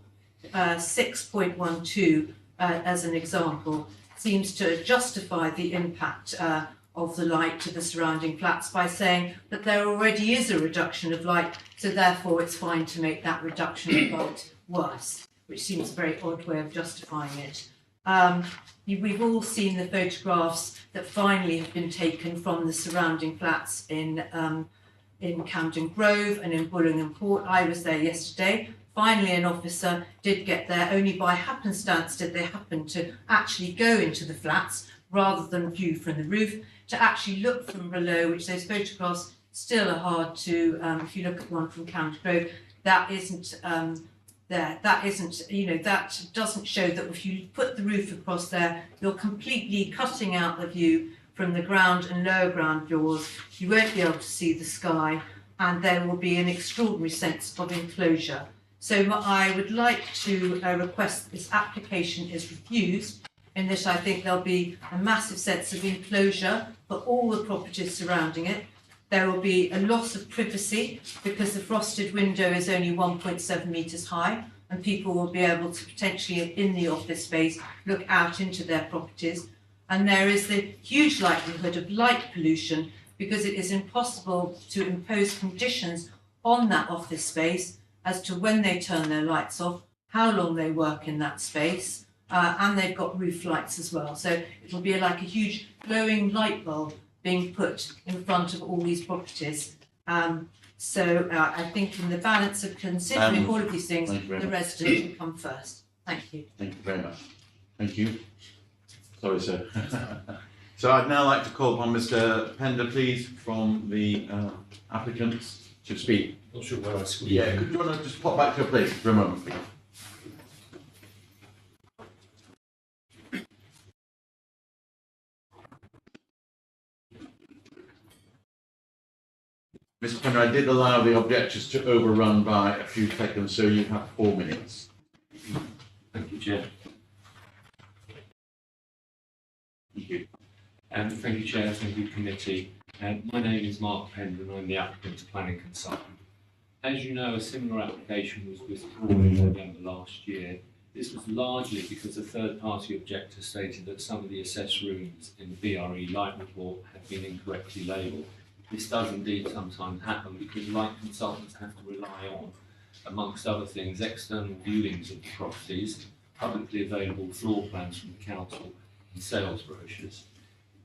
6.12 as an example seems to justify the impact of the light to the surrounding flats by saying that there already is a reduction of light, so therefore it's fine to make that reduction of light worse, which seems a very odd way of justifying it. We've all seen the photographs that finally have been taken from the surrounding flats in Camden Grove and in Bullingham Port. I was there yesterday. Finally, an officer did get there. Only by happenstance did they happen to actually go into the flats rather than view from the roof, to actually look from below, which those photographs still are hard to, if you look at one from Camden Grove, that isn't there. That isn't, that doesn't show that if you put the roof across there, you're completely cutting out the view from the ground and lower ground floors. You won't be able to see the sky, and there will be an extraordinary sense of enclosure. So I would like to request that this application is refused, in that I think there'll be a massive sense of enclosure for all the properties surrounding it. There will be a loss of privacy because the frosted window is only 1.7 metres high, and people will be able to potentially, in the office space, look out into their properties. And there is the huge likelihood of light pollution because it is impossible to impose conditions on that office space as to when they turn their lights off, how long they work in that space, and they've got roof lights as well. So it'll be like a huge glowing light bulb being put in front of all these properties. I think in the balance of considering all of these things, the residents will come first. Thank you. Thank you very much. Thank you. Sorry, sir. So I'd now like to call upon Mr. Pender, please, from the applicants to speak. Not sure where I squeeze. Yeah, could you want to just pop back to your place for a moment, please? Mr. Pender, I did allow the objectors to overrun by a few seconds, so you have 4 minutes. Thank you, Chair. Thank you. Thank you, Chair. Thank you, Committee. My name is Mark Pender and I'm the applicant's planning consultant. As you know, a similar application was withdrawn in November last year. This was largely because a third-party objector stated that some of the assessed rooms in the BRE light report had been incorrectly labelled. This does indeed sometimes happen because light consultants have to rely on, amongst other things, external viewings of the properties, publicly available floor plans from the council and sales brochures.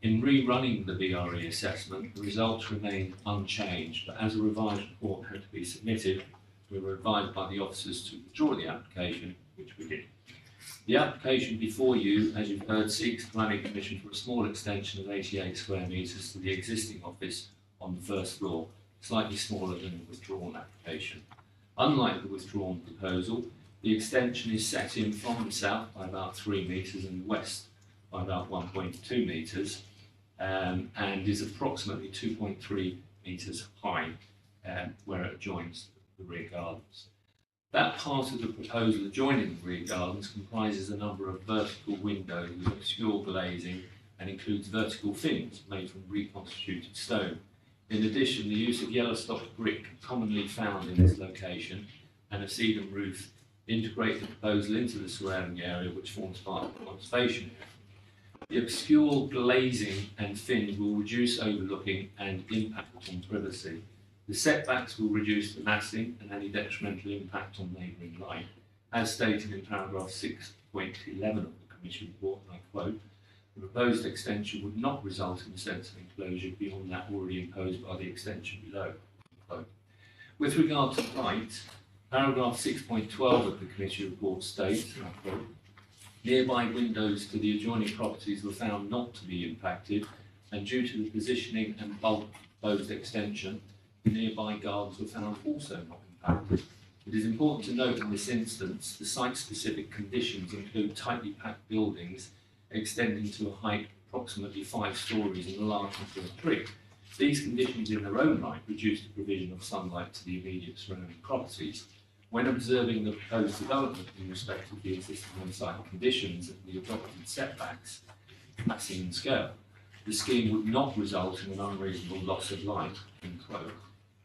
In rerunning the BRE assessment, the results remained unchanged, but as a revised report had to be submitted, we were advised by the officers to withdraw the application, which we did. The application before you, as you've heard, seeks planning permission for a small extension of 88 square metres to the existing office on the first floor, slightly smaller than the withdrawn application. Unlike the withdrawn proposal, the extension is set in from the south by about 3 metres and the west by about 1.2 metres, and is approximately 2.3 metres high where it adjoins the rear gardens. That part of the proposal adjoining the rear gardens comprises a number of vertical windows with obscure glazing and includes vertical fins made from reconstituted stone. In addition, the use of yellow stock brick commonly found in this location and a cedar roof integrate the proposal into the surrounding area, which forms part of the conservation area. The obscure glazing and fins will reduce overlooking and impact on privacy. The setbacks will reduce the massing and any detrimental impact on neighbouring light. As stated in paragraph 6.11 of the Commission report, and I quote, the proposed extension would not result in a sense of enclosure beyond that already imposed by the extension below. Quote. With regard to light, paragraph 6.12 of the Commission report states, and I quote, nearby windows to the adjoining properties were found not to be impacted, and due to the positioning and bulk of the proposed extension, the nearby gardens were found also not impacted. It is important to note in this instance, the site-specific conditions include tightly packed buildings extending to a height approximately 5 stories and a largeness of 3. These conditions in their own right reduce the provision of sunlight to the immediate surrounding properties. When observing the proposed development in respect of the existing on-site conditions and the adopted setbacks, massing and scale, the scheme would not result in an unreasonable loss of light, end quote.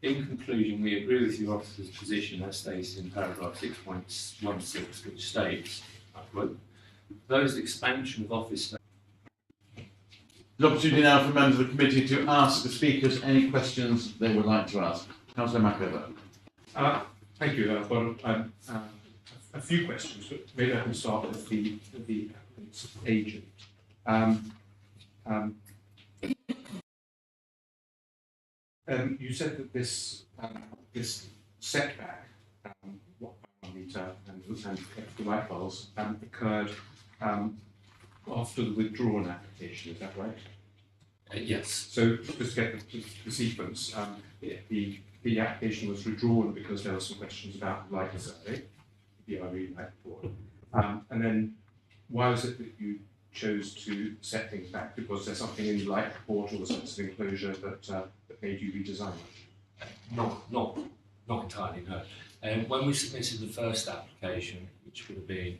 In conclusion, we agree with your officer's position as stated in paragraph 6.16, which states, I quote, the proposed expansion of office space. The opportunity now for members of the committee to ask the speakers any questions they would like to ask. Councillor McAvoy. Thank you. I've got a few questions, but maybe I can start with the applicant's agent. You said that this setback, 1 metre and the light bulbs occurred after the withdrawn application. Is that right? Yes. So just to get the sequence, the application was withdrawn because there were some questions about the light survey, the BRE light report. And then why was it that you chose to set things back? Was there something in the light report or the sense of enclosure that made you redesign it? Not entirely, no. When we submitted the first application, which would have been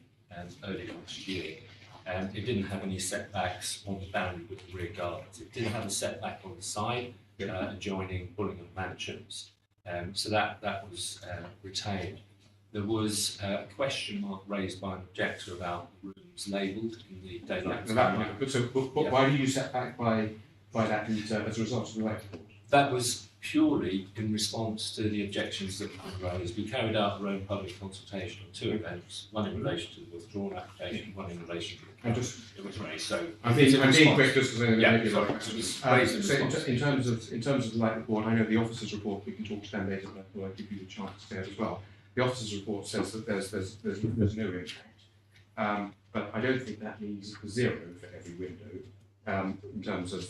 early last year, it didn't have any setbacks on the boundary with the rear gardens. It did have a setback on the side adjoining Bullingham Mansions, so that was retained. There was a question mark raised by an objector about rooms labelled in the daylight. But why do you set back by that meter as a result of the light report? That was purely in response to the objections that were raised. We carried out our own public consultation on 2 events, one in relation to the withdrawn application, one in relation to the it was raised. So I'm being quick just because yeah, maybe like in terms of the light report, I know the officer's report. We can talk to them later, but I'll give you the chance to say it as well. The officer's report says that there's no impact, but I don't think that means 0 for every window in terms of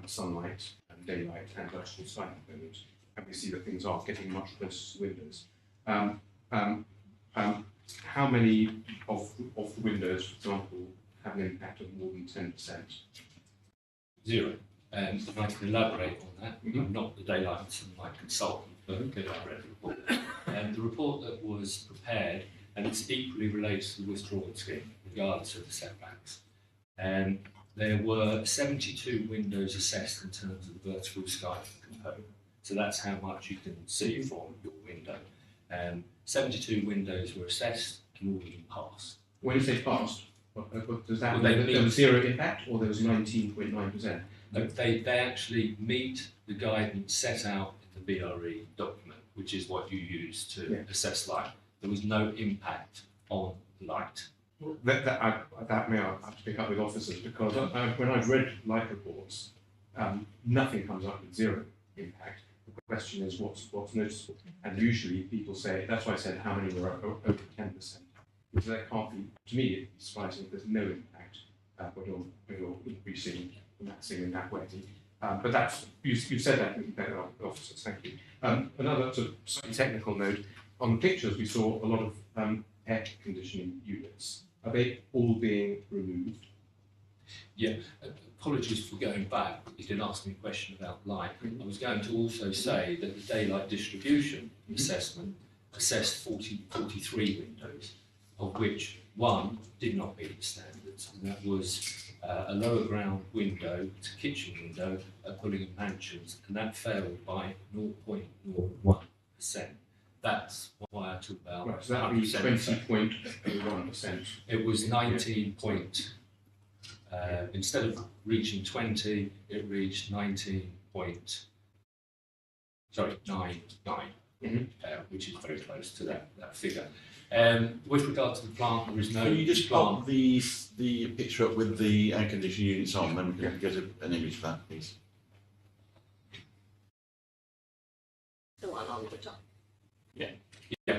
sunlight and daylight and vertical sight at the moment. And we see that things are getting much closer to windows. How many of the windows, for example, have an impact of more than 10%? 0. If I can elaborate on that, I'm not the daylight and sunlight consultant, but I read the report. The report that was prepared, and it's equally related to the withdrawal scheme, regardless of the setbacks. There were 72 windows assessed in terms of the vertical sky component. So that's how much you can see from your window. 72 windows were assessed and all of them passed. When you say passed, does that mean there was 0 impact or there was 19.9%? No, they actually meet the guidance set out in the BRE document, which is what you use to assess light. There was no impact on light. That may I have to pick up with officers because when I've read light reports, nothing comes up with 0 impact. The question is what's noticeable, and usually people say that's why I said how many were over 10%. Because that can't be, to me, it's surprising if there's no impact when you're increasing the massing in that way. But that's you said that with the officers. Thank you. Another sort of slightly technical note: on the pictures we saw a lot of air conditioning units. Are they all being removed? Yeah, apologies for going back. You did ask me a question about light. I was going to also say that the daylight distribution assessment assessed 43 windows, of which 1 did not meet the standards, and that was a lower ground window to kitchen window at Bullingham Mansions, and that failed by 0.01%. That's why I took about. Right, so that would be 20.01%. It was 19 point. Instead of reaching 20, it reached 19 sorry, 9, Mhm. which is very close to that figure. With regard to the plant, there is no Can you just plant. pop the picture up with the air conditioning units on, then we can get an image of that, please. The one on the top. Yeah,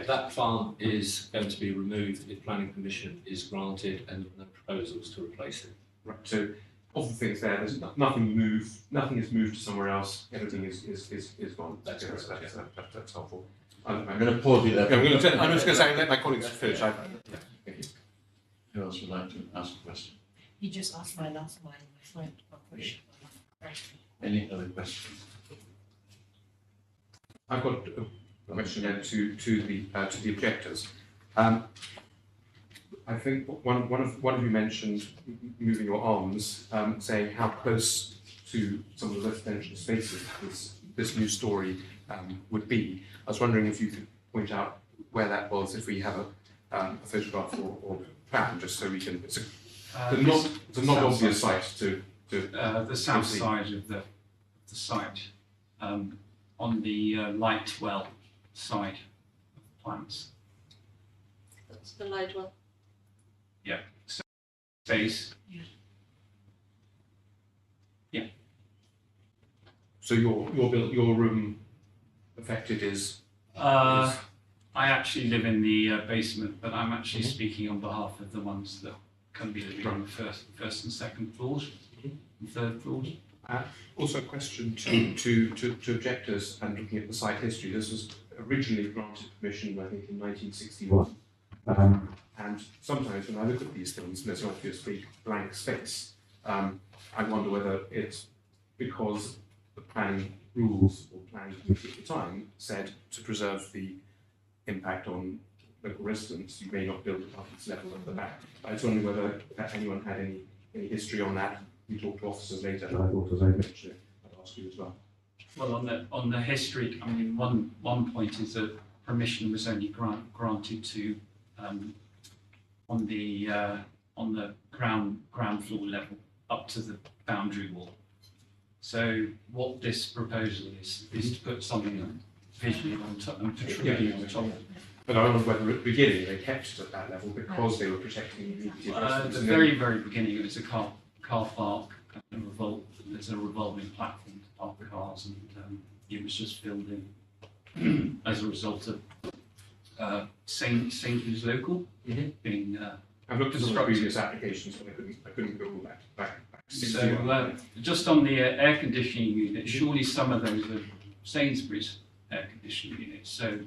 that plant is going to be removed if planning permission is granted and there are no proposals to replace it. Right, so of the things there, there's nothing moved, nothing is moved to somewhere else, everything is gone. That's Yeah, correct, that's helpful. I'm going to pause you there. I'm just going to say, let my colleagues finish. Who else would like to ask a question? You just asked my friend, my question. Any other questions? I've got a question then to the objectors. I think one of you mentioned moving your arms, saying how close to some of the residential spaces this new story would be. I was wondering if you could point out where that was, if we have a photograph or plan, just so we can. It's a not obvious site to. The south side of the site, on the light well side of the plants. That's the light well. Yeah, space. Yeah. So your room affected is. I actually live in the basement, but I'm actually speaking on behalf of the ones that can be living on the first and second floors, and third floors. Also a question to objectors and looking at the site history. This was originally granted permission, I think, in 1961. And sometimes when I look at these things, and there's obviously blank space, I wonder whether it's because the planning rules or planning committee at the time said to preserve the impact on local residents, you may not build above this level at the back. I was wondering whether anyone had any history on that. We talked to officers later, and I thought as I mentioned it, I'd ask you as well. Well, on the history, I mean, one point is that permission was only granted to on the ground floor level up to the boundary wall. So what this proposal is to put something visually on top and protruding on top. But I wonder whether at the beginning they kept it at that level because they were protecting the immediate At residents. the very beginning, it was a car park, and there's a revolving platform to park the cars, and it was just filled in as a result of Sainsbury's local being. I've looked at some previous applications, but I couldn't go back. So just on the air conditioning unit, surely some of those are Sainsbury's air conditioning units, so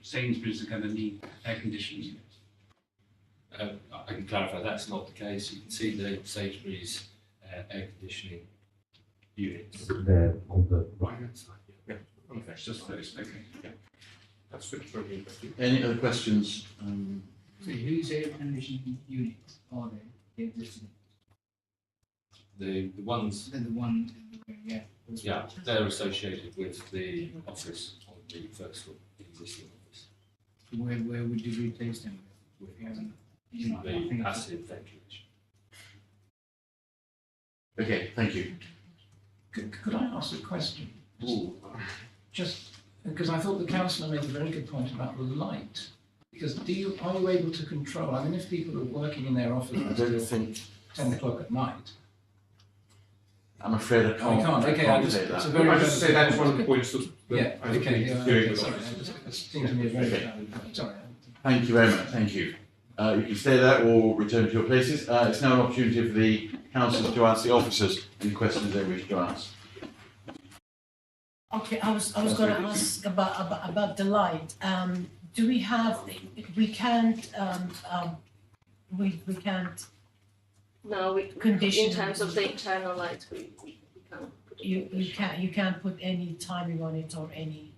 Sainsbury's are going to need air conditioning units. I can clarify that's not the case. You can see the Sainsbury's air conditioning units there on the right hand side. Yeah, okay. Just those, okay. Yeah. That's very interesting. Any other questions? So whose air conditioning units are they? The existing? The ones. They're the one, yeah. Yeah, they're associated with the office on the first floor, the existing office. Where would you replace them with? If you haven't, you know, I The think passive ventilation. Okay, thank you. Could I ask a question? Ooh. Just because I thought the councillor made a very good point about the light. Because are you able to control? I mean, if people are working in their office I don't think. 10 o'clock at night. I'm afraid I can't. You can't. Okay, I I can't just, say it's a that. very. I just say that's one of the points that Yeah. I think Okay. we Yeah, need to do okay, with sorry. officers. It seems to me a very Okay. valid point. Sorry. Thank you very much. Thank you. You can stay there or return to your places. It's now an opportunity for the councillors to ask the officers any questions they wish to ask. Okay, I was going to ask about the light. Do we have? We can't. We can't. No, Condition. in terms of the internal lights, we can't. You can't put any timing on it or any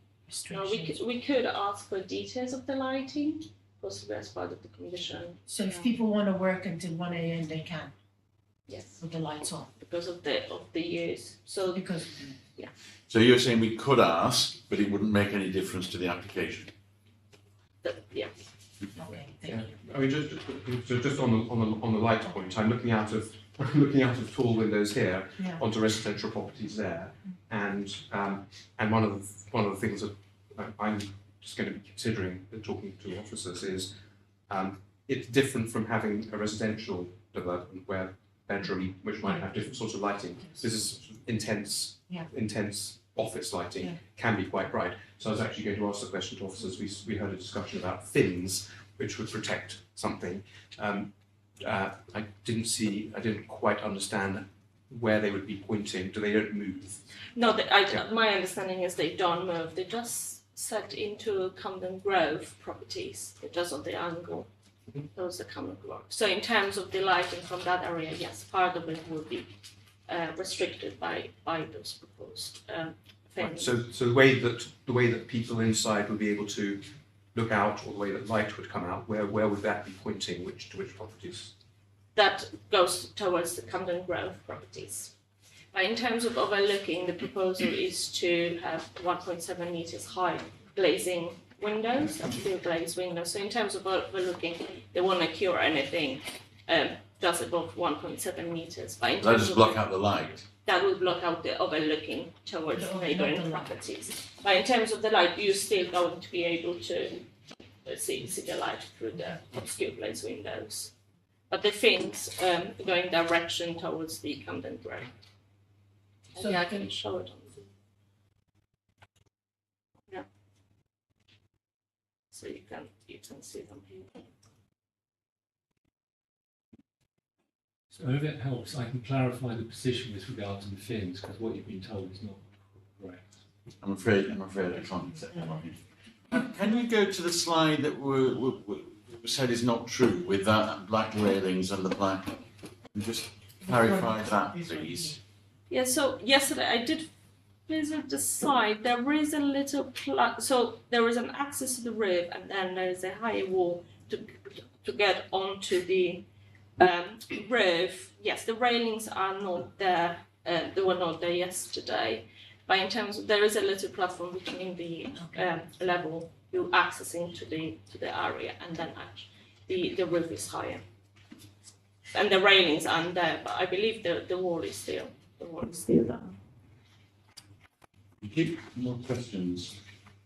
No, restrictions. we could ask for details of the lighting, possibly as part of the condition. So if people want to work until 1 a.m., they can Yes, with the lights on because of the use. So because. So you're saying we could ask, but it wouldn't make any difference to the application? yeah. Okay, thank Yeah. you. I mean, just on the light point, I'm looking out of Tall windows here Yeah. onto residential properties there, and one of the things that I'm just going to be considering talking to officers is it's different from having a residential development where bedroom, which might have different sorts of lighting. This is intense, intense office lighting, can be quite bright. So I was actually going to ask the question to officers. We heard a discussion about fins, which would protect something. I didn't quite understand where they would be pointing. They don't move? No, my understanding is they don't move. They just set into Camden Grove properties. They're just on the angle. Those are Camden Grove. So in terms of the lighting from that area, yes, part of it will be restricted by those proposed things. Right. So the way that people inside would be able to look out, or the way that light would come out, where would that be pointing? To which properties? That goes towards the Camden Grove properties. But in terms of overlooking, the proposal is to have 1.7 meters high glazing windows, steel glazed windows. So in terms of overlooking, they won't cure anything just above 1.7 meters. But in That'll terms just of block out the light. that will block out the overlooking towards neighbouring properties. But in terms of the light, you're still going to be able to see the light through the obscure glazed windows. But the fins going direction towards the Camden Grove. So yeah, I can show it on the. Yeah. So you can see them here. So if it helps, I can clarify the position with regard to the fins, because what you've been told is not correct. I'm afraid I can't accept that one. Can you go to the slide that we said is not true with that black railings and the black? And just clarify that, please. Yeah. So yesterday I did visit the site. There is a little so there is an access to the roof, and then there is a high wall to get onto the roof. Yes, the railings are not there. They were not there yesterday. But in terms of, there is a little platform between the level you accessing to the area, and then the roof is higher. And the railings aren't there, but I believe the wall is still there. More questions?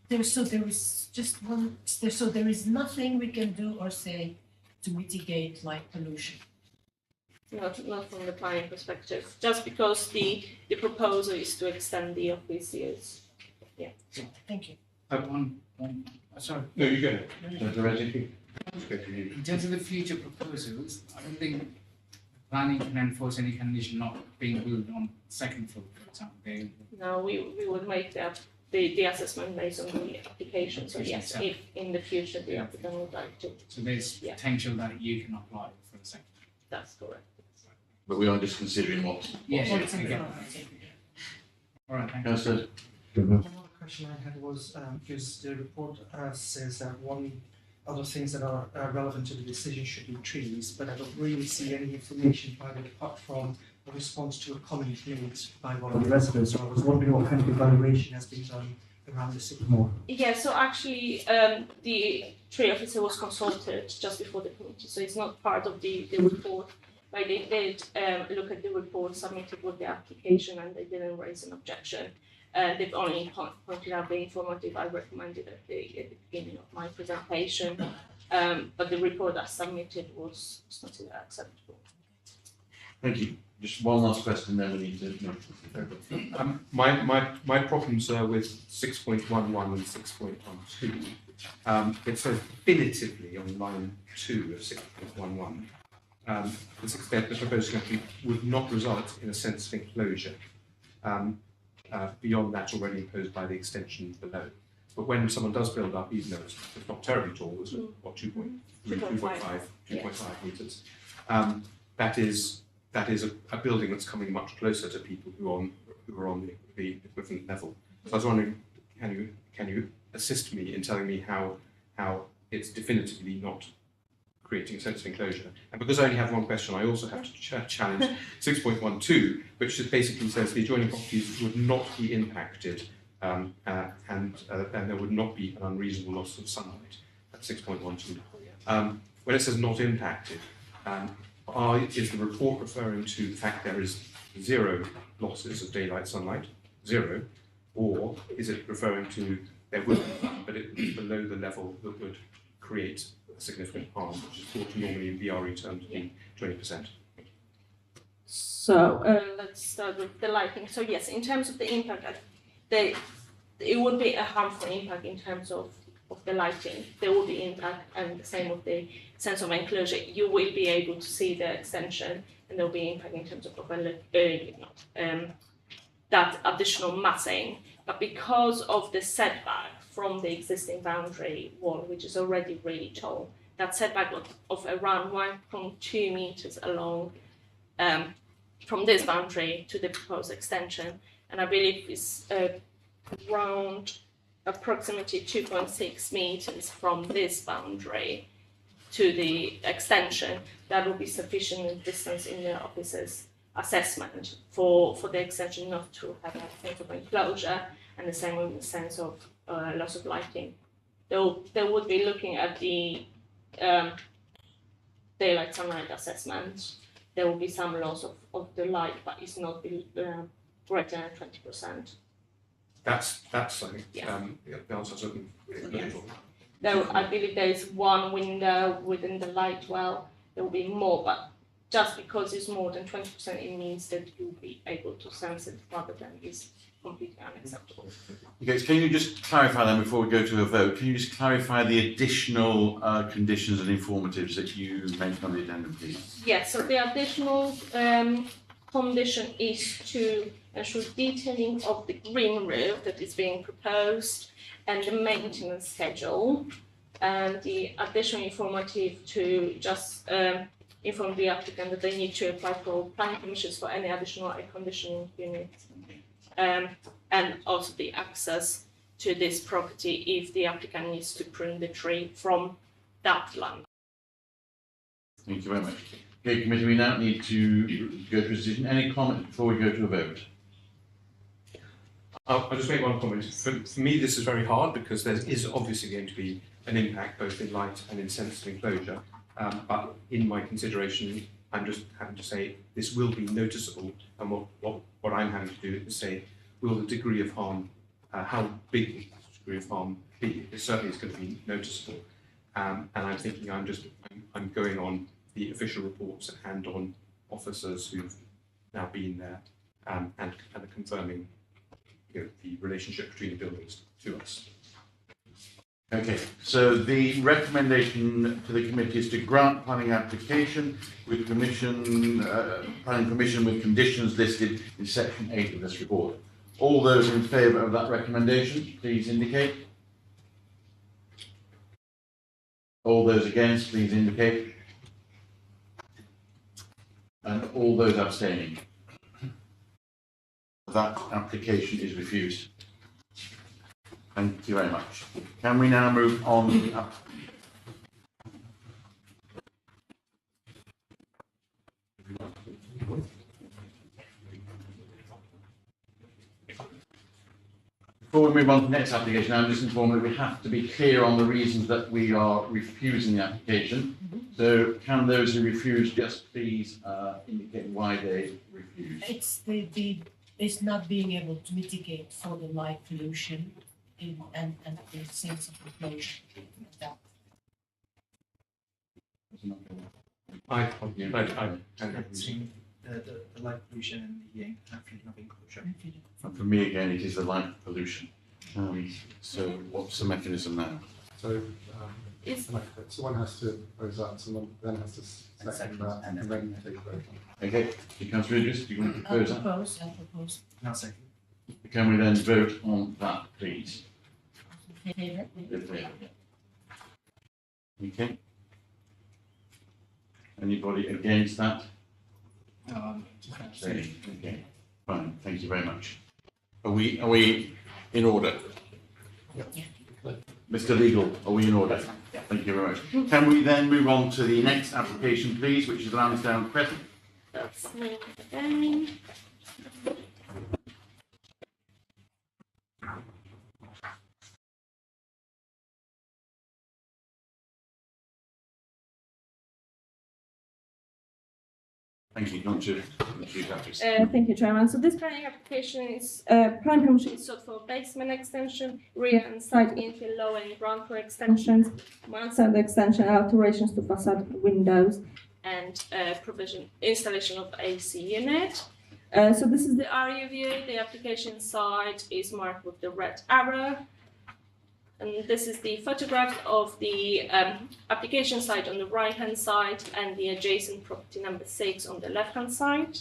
There is just one. So there is nothing we can do or say to mitigate light pollution. Not from the planning perspective, just because the proposal is to extend the office use. Yeah. Thank you. Sorry. No, you go. In terms of the future proposals, I don't think planning can enforce any condition not being built on second floor, for example. No, we would make the assessment based on the application. So yes, if in the future the applicant would like to. So there's potential that you can apply for the second. That's correct. But we are just considering what. All right, thank you. Another question I had was, because the report says that one other things that are relevant to the decision should be trees, but I don't really see any information provided apart from a response to a comment made by one of the residents. So I was wondering what kind of evaluation has been done around the sycamore. Yeah, so actually the tree officer was consulted just before the committee, so it's not part of the report. But they did look at the report submitted with the application, and they didn't raise an objection. They've only pointed out the informative I recommended at the beginning of my presentation, but the report that's submitted was not acceptable. Thank you. Just one last question, then we need to. My problems are with 6.11 and 6.12. It says definitively on line 2 of 6.11. The proposed country would not result in a sense of enclosure beyond that already imposed by the extension below. But when someone does build up, even though it's not terribly tall, it's what 2.5 meters. That is a building that's coming much closer to people who are on the equivalent level. So I was wondering, can you assist me in telling me how it's definitively not creating a sense of enclosure? And because I only have one question, I also have to challenge 6.12, which basically says the adjoining properties would not be impacted and there would not be an unreasonable loss of sunlight. That's 6.12. When it says not impacted, is the report referring to the fact there is 0 losses of daylight sunlight, zero, or is it referring to there would be, but it would be below the level that would create a significant harm, which is thought to normally in VRE terms be 20%? So let's start with the lighting. So yes, in terms of the impact, it would be a harmful impact in terms of the lighting. There will be impact, and the same with the sense of enclosure. You will be able to see the extension, and there will be impact in terms of that additional massing. But because of the setback from the existing boundary wall, which is already really tall, that setback of around 1.2 meters along from this boundary to the proposed extension, and I believe it's around approximately 2.6 meters from this boundary to the extension. That will be sufficient distance in the officer's assessment for the extension not to have a sense of enclosure, and the same with the sense of loss of lighting. They would be looking at the daylight sunlight assessment. There will be some loss of the light, but it's not greater than 20%. That's I think, Yeah. the answer's open. I believe there is one window within the light well. There will be more, but just because it's more than 20%, it means that you'll be able to sense it rather than it's completely unacceptable. Okay, so can you just clarify then before we go to a vote? Can you just clarify the additional conditions and informatives that you mentioned on the addendum, please? Yes, so the additional condition is to ensure detailing of the green roof that is being proposed and the maintenance schedule, and the additional informative to just inform the applicant that they need to apply for planning permissions for any additional air conditioning units, and also the access to this property if the applicant needs to prune the tree from that land. Thank you very much. Okay, committee, we now need to go to a decision. Any comments before we go to a vote? I'll just make one comment. For me, this is very hard because there is obviously going to be an impact both in light and in sense of enclosure. But in my consideration, I'm just having to say this will be noticeable, and what I'm having to do is say, will the degree of harm, how big the degree of harm be? It certainly is going to be noticeable. And I'm thinking I'm going on the official reports and on officers who've now been there and are confirming the relationship between the buildings to us. Okay, so the recommendation to the committee is to grant planning application with planning permission with conditions listed in section 8 of this report. All those in favour of that recommendation, please indicate. All those against, please indicate. And all those abstaining. That application is refused. Thank you very much. Can we now move on? Before we move on to the next application, I'm just informed that we have to be clear on the reasons that we are refusing the application. So can those who refuse just please indicate why they refuse? It's it's not being able to mitigate for the light pollution and the sense of enclosure. I Seeing the light pollution and the feeling of enclosure. And for me again, it is the light pollution. So what's the mechanism now? So someone has to propose that, someone then has to second that, and then take a vote. Okay, Councillor Idris, do you want to propose that? I propose. Now second. Can we then vote on that, please? Favour? Okay. Anybody against that? Okay, fine, thank you very much. Are we in order? Mr. Legal, are we in order? Thank you very much. Can we then move on to the next application, please, which is Lansdowne Crescent? That's me again. Thank you. Not to introduce Patrick. Thank you, Chairman. So this planning application is, planning permission is sought for basement extension, rear and side infill, lower and ground floor extensions, mansard extension, alterations to facade windows, and installation of AC unit. So this is the area view. The application site is marked with the red arrow. And this is the photograph of the application site on the right-hand side and the adjacent property number 6 on the left-hand side.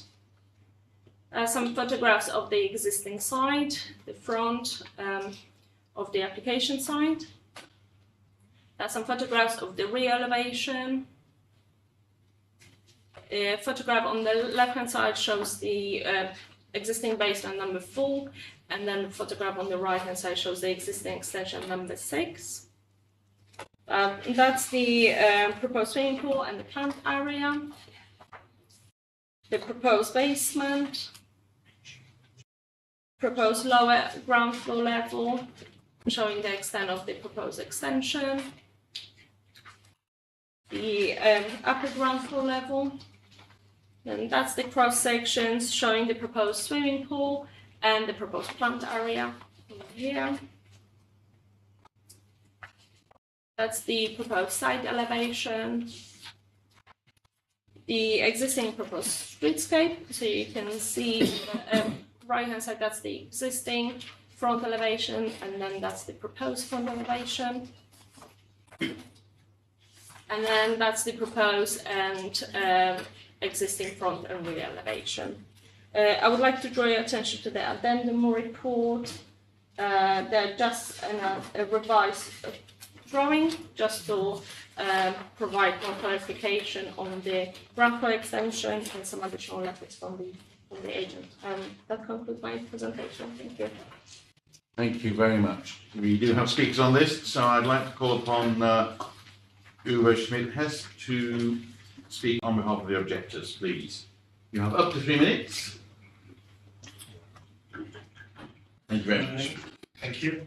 Some photographs of the existing site, the front of the application site. Some photographs of the rear elevation. A photograph on the left-hand side shows the existing basement number 4. And then the photograph on the right-hand side shows the existing extension number 6. That's the proposed swimming pool and the plant area. The proposed basement. Proposed lower ground floor level, showing the extent of the proposed extension. The upper ground floor level. And that's the cross sections showing the proposed swimming pool and the proposed plant area over here. That's the proposed site elevation. The existing proposed streetscape. So you can see the right-hand side, that's the existing front elevation, and then that's the proposed front elevation. And then that's the proposed and existing front and rear elevation. I would like to draw your attention to the addendum report. They're just a revised drawing, just to provide more clarification on the ground floor extension and some additional letters from the agent. That concludes my presentation. Thank you. Thank you very much. We do have speakers on this, so I'd like to call upon Uwe Schmidt-Hess to speak on behalf of the objectors, please. You have up to 3 minutes. Thank you very much. Thank you.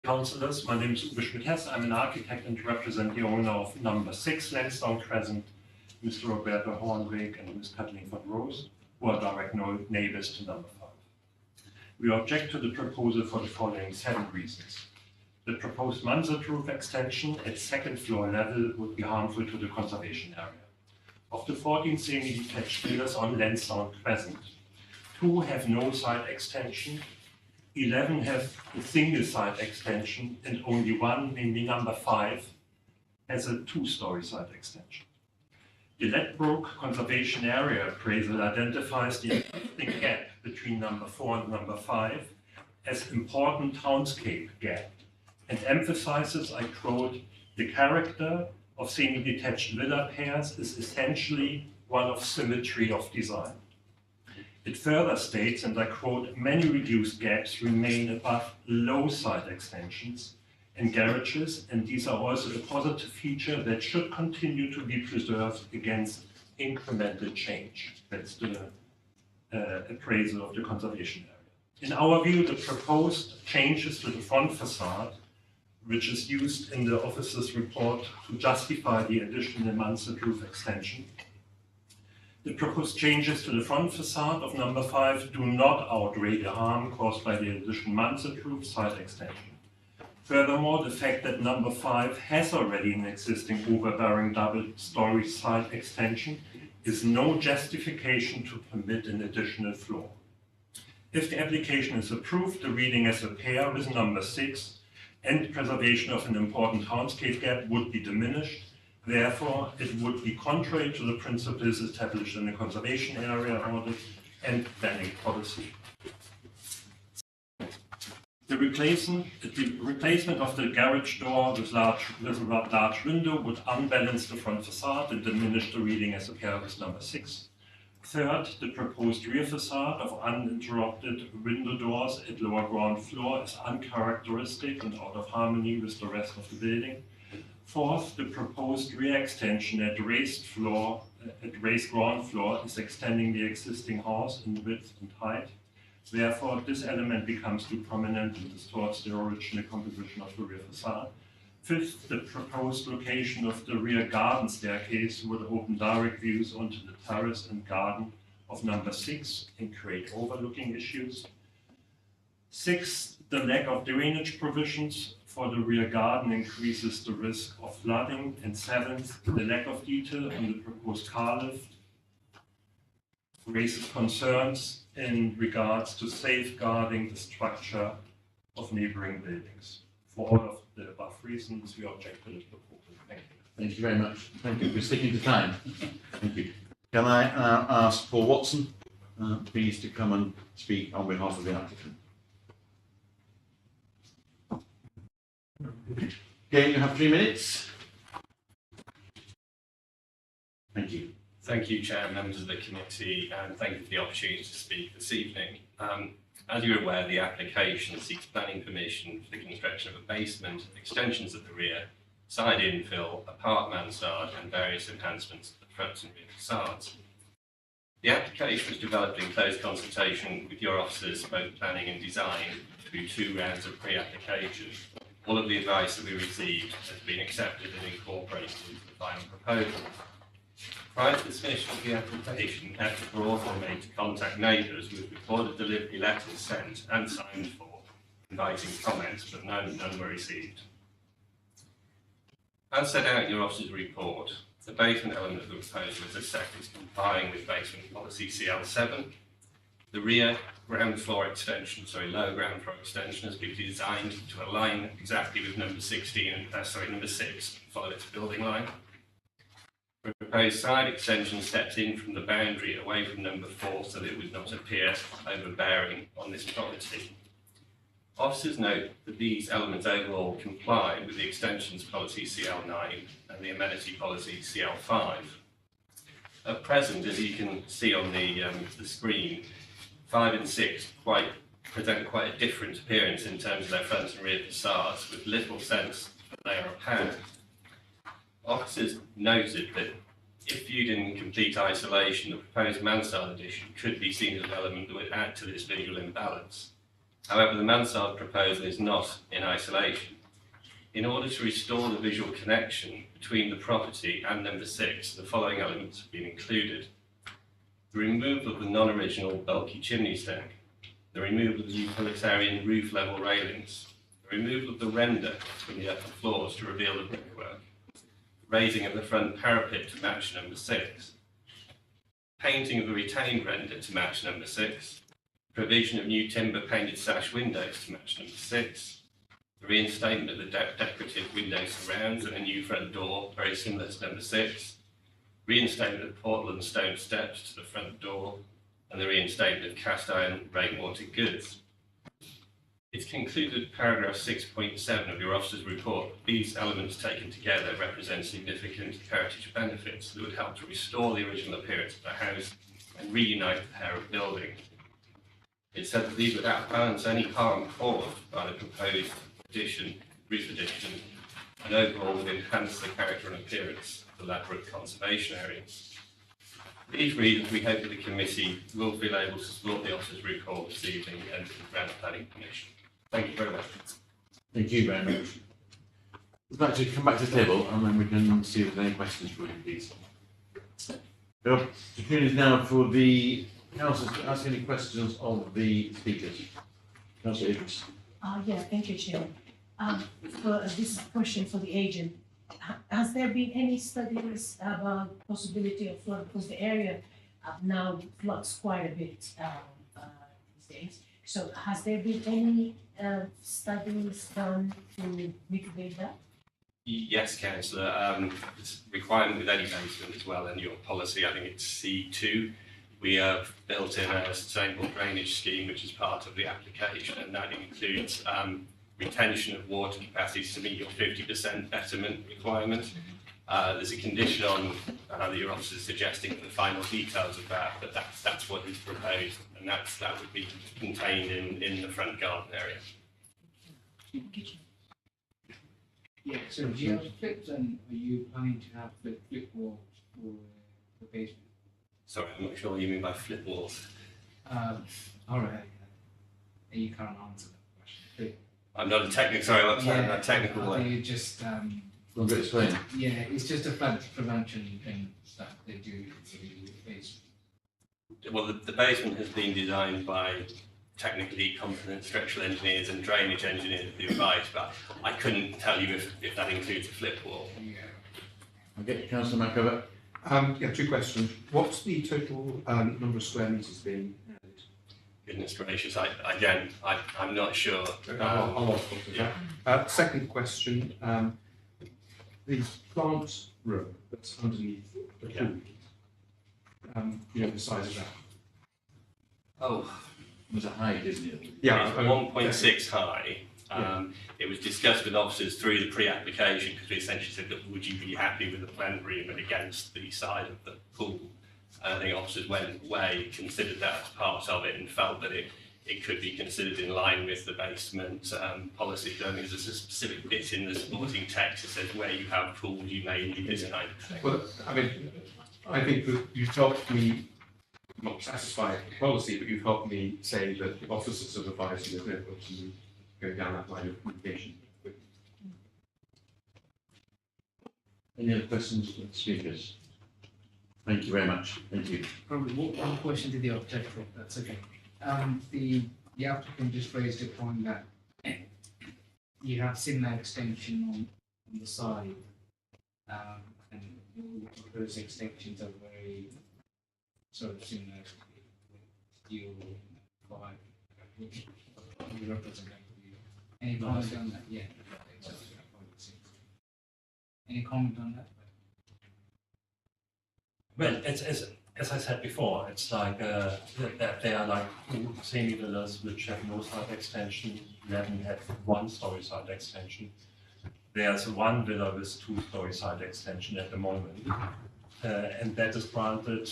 Councillors, my name is Uwe Schmidt-Hess. I'm an architect and represent the owner of number 6 Lansdowne Crescent, Mr. Roberto Hornweg and Ms. Kathleen von Rose, who are direct neighbors to number 5. We object to the proposal for the following 7 reasons. The proposed mansard roof extension at second floor level would be harmful to the conservation area. Of the 14 semi-detached villas on Lansdowne Crescent, 2 have no side extension, 11 have a single side extension, and only 1, namely number 5, has a 2-story side extension. The Ledbroke Conservation Area appraisal identifies the existing gap between number 4 and number 5 as important townscape gap and emphasizes, I quote, the character of semi-detached villa pairs is essentially one of symmetry of design. It further states, and I quote, many reduced gaps remain above low side extensions and garages, and these are also a positive feature that should continue to be preserved against incremental change. That's the appraisal of the conservation area. In our view, the proposed changes to the front facade, which is used in the officer's report to justify the additional mansard roof extension, the proposed changes to the front facade of number 5 do not outweigh the harm caused by the additional mansard roof side extension. Furthermore, the fact that number 5 has already an existing overbearing double-story side extension is no justification to permit an additional floor. If the application is approved, the reading as a pair with number 6 and preservation of an important townscape gap would be diminished. Therefore, it would be contrary to the principles established in the conservation area audit and planning policy. The replacement of the garage door with a large window would unbalance the front facade and diminish the reading as a pair with number 6. Third, the proposed rear facade of uninterrupted window doors at lower ground floor is uncharacteristic and out of harmony with the rest of the building. Fourth, the proposed rear extension at raised ground floor is extending the existing house in width and height. Therefore, this element becomes too prominent and distorts the original composition of the rear facade. Fifth, the proposed location of the rear garden staircase would open direct views onto the terrace and garden of number 6 and create overlooking issues. Sixth, the lack of drainage provisions for the rear garden increases the risk of flooding. And seventh, the lack of detail on the proposed car lift raises concerns in regards to safeguarding the structure of neighboring buildings. For all of the above reasons, we object to the proposal. Thank you. Thank you very much. Thank you for sticking to time. Thank you. Can I now ask Paul Watson, please, to come and speak on behalf of the applicant? Again, you have 3 minutes. Thank you. Thank you, Chair, members of the committee, and thank you for the opportunity to speak this evening. As you're aware, the application seeks planning permission for the construction of a basement, extensions at the rear, side infill, a part mansard, and various enhancements to the front and rear facades. The application was developed in close consultation with your officers, both planning and design, through 2 rounds of pre-application. All of the advice that we received has been accepted and incorporated into the final proposal. Prior to the submission of the application, efforts were also made to contact neighbours with recorded delivery letters sent and signed for, inviting comments, but none were received. As set out in your officer's report, the basement element of the proposal is assessed as complying with basement policy CL7. The rear lower ground floor extension has been designed to align exactly with number 6, follow its building line. The proposed side extension steps in from the boundary away from number 4 so that it would not appear overbearing on this property. Officers note that these elements overall comply with the extensions policy CL9 and the amenity policy CL5. At present, as you can see on the screen, 5 and 6 present quite a different appearance in terms of their front and rear facades, with little sense that they are apparent. Officers noted that if viewed in complete isolation, the proposed mansard addition could be seen as an element that would add to this visual imbalance. However, the mansard proposal is not in isolation. In order to restore the visual connection between the property and number 6, the following elements have been included. The removal of the non-original bulky chimney stack, the removal of the utilitarian roof level railings, the removal of the render from the upper floors to reveal the brickwork, raising of the front parapet to match number 6, painting of the retained render to match number 6, provision of new timber painted sash windows to match number 6, the reinstatement of the decorative window surrounds and a new front door very similar to number 6, reinstatement of Portland stone steps to the front door, and the reinstatement of cast iron rainwater goods. It's concluded paragraph 6.7 of your officer's report. These elements taken together represent significant heritage benefits that would help to restore the original appearance of the house and reunite the pair of buildings. It said that these would outbalance any harm caused by the proposed roof addition, and overall would enhance the character and appearance of the Ladbroke Conservation Area. For these reasons, we hope that the committee will feel able to support the officer's report this evening and grant planning permission. Thank you very much. Thank you very much. We'd like to come back to the table and then we can see if there's any questions for you, please. The opportunity now for the councillors to ask any questions of the speakers. Councillor Idris. Yeah, thank you, Chair. For this question for the agent, has there been any studies about possibility of flood? Because the area now floods quite a bit these days. So has there been any studies done to mitigate that? Yes, Councillor. It's a requirement with any basement as well, and your policy, I think it's C2. We have built in a sustainable drainage scheme, which is part of the application, and that includes retention of water capacity to meet your 50% betterment requirement. There's a condition on that your officer is suggesting the final details of that, but that's what is proposed, and that would be contained in the front garden area. Yeah, so do you have flips, and are you planning to have flip wall for the basement? Sorry, I'm not sure what you mean by flip walls. All right. You can't answer that question. I'm not a technical, sorry, I'm not a technical I one. think it just, Want to explain? yeah, it's just a flood prevention thing that they do for the basement. Well, the basement has been designed by technically competent structural engineers and drainage engineers who advise, but I couldn't tell you if that includes a flip wall. Yeah. Okay, Councillor Macover. Yeah, 2 questions. What's the total number of square metres being added? Goodness gracious, I'm not sure. I'll ask that. Second question, the plant room that's underneath the pool, you know, the size of that. Oh. It was a height, isn't it? Yeah. It's 1.6 high. It was discussed with officers through the pre-application because we essentially said, look, would you be happy with the planned agreement against the side of the pool? And I think officers went away, considered that as part of it and felt that it could be considered in line with the basement policy. I think there's a specific bit in the supporting text that says where you have pools, you may need this kind of thing. Well, I mean, I think that you've helped me not satisfy the policy, but you've helped me say that the officers have advised there's no point in going down that line of communication. Any other questions from the speakers? Thank you very much. Thank you. Probably one question to the architect, if that's okay. The applicant just raised a point that you have similar extension on the side, and those extensions are very sort of similar with you vibe. You represent that. Any comment on that? Yeah. Any comment on that? Well, as I said before, it's like that they are like two semi-villas which have no side extension. 11 have 1-story side extension. There's one villa with 2-story side extension at the moment, and that is granted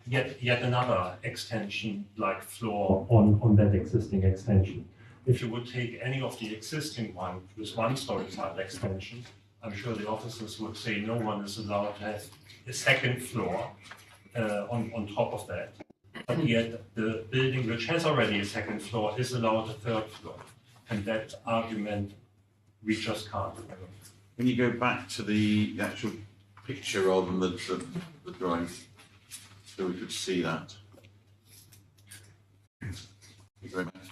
yet another extension like floor on that existing extension. If you would take any of the existing one with 1-story side extension, I'm sure the officers would say no one is allowed to have a second floor on top of that. But yet the building which has already a second floor is allowed a 3rd floor. And that argument we just can't. Can you go back to the actual picture rather than the drawing, so we could see that? Thank you very much.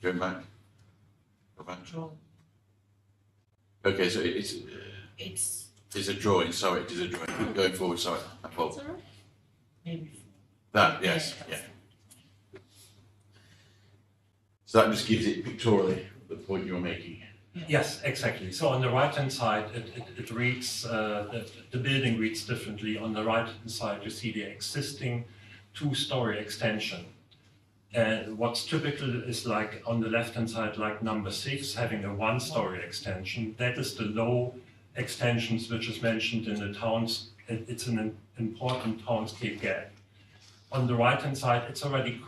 Go back. Go back. Okay, so it's a drawing. Sorry, it is a drawing. Going forward, sorry. I fault. Maybe. That, yes, yeah. So that just gives it pictorially the point you're making. Yes, exactly. So on the right-hand side, it reads, the building reads differently. On the right-hand side, you see the existing 2-story extension. And what's typical is like on the left-hand side, like number 6, having a 1-story extension. That is the low extensions which is mentioned in the towns. It's an important townscape gap. On the right-hand side, it's already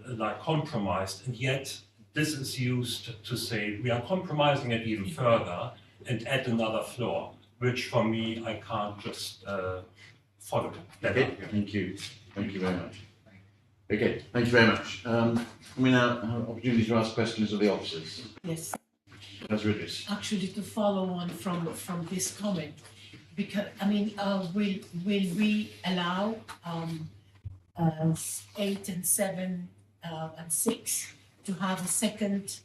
like compromised, and yet this is used to say we are compromising it even further and add another floor, which for me I can't just follow. Okay, thank you. Thank you very much. Okay, thank you very much. We now have an opportunity to ask questions of the officers. Yes. Councillor Idris. Actually, to follow on from this comment, because I mean, will we allow 8 and 7 and 6 to have a second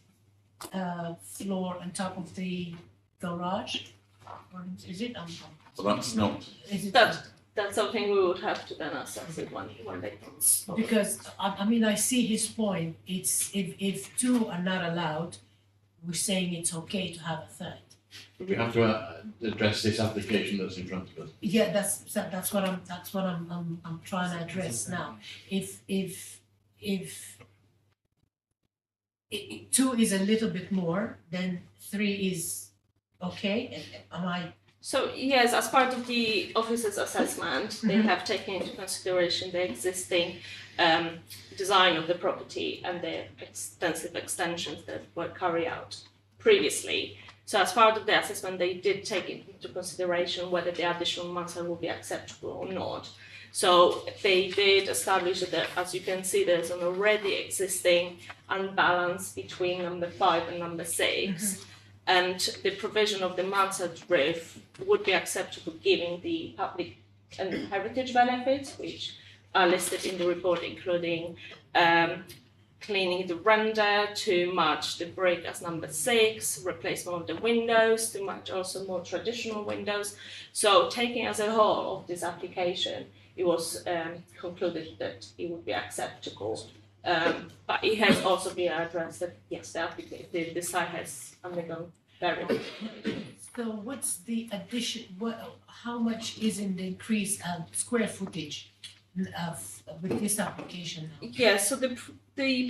floor on top of the garage? Or is it? Well, that's not. Is it? That's something we would have to then assess it one day. Because I mean, I see his point. It's if 2 are not allowed, we're saying it's okay to have a 3rd. But we have to address this application that's in front of us. Yeah, that's what I'm trying to address now. If 2 is a little bit more, then 3 is okay. Am I? So yes, as part of the officer's assessment, they have taken into consideration the existing design of the property and the extensive extensions that were carried out previously. So as part of the assessment, they did take into consideration whether the additional matter will be acceptable or not. So they did establish that, as you can see, there's an already existing unbalance between number 5 and number 6. And the provision of the mansard roof would be acceptable given the public and heritage benefits, which are listed in the report, including cleaning the render to match the brick as number 6, replacement of the windows to match also more traditional windows. So taking as a whole of this application, it was concluded that it would be acceptable. But it has also been addressed that yes, the site has undergone very. So what's the addition, how much is in the increase square footage with this application now? Yeah, so the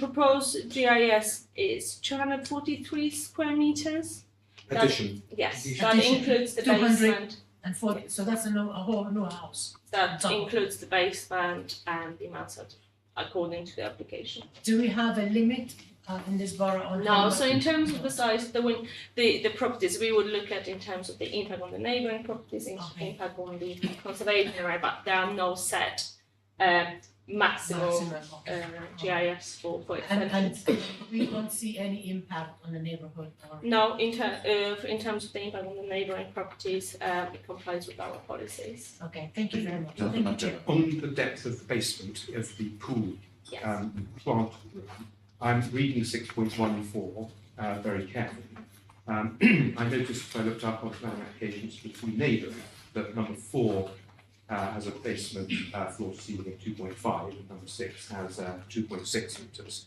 proposed GIS is 243 square meters. Addition. Yes, Addition. that includes the basement. 240, so that's a whole new house. That Top. includes the basement and the mansard, according to the application. Do we have a limit in this borough on how No, much- so in terms of the size, the properties, we would look at in terms of the impact on the neighbouring properties, impact on the conservation area, but there are no set maximum GIS for extensions. And we don't see any impact on the neighborhood or? No, in terms of the impact on the neighbouring properties, it complies with our policies. Okay, thank you very much. Thank you, Chair. On the depth of the basement of the pool Yes. plant room, I'm reading 6.14 very carefully. I noticed if I looked up on planning applications for two neighbours that number 4 has a basement floor to ceiling of 2.5 and number 6 has 2.6 metres.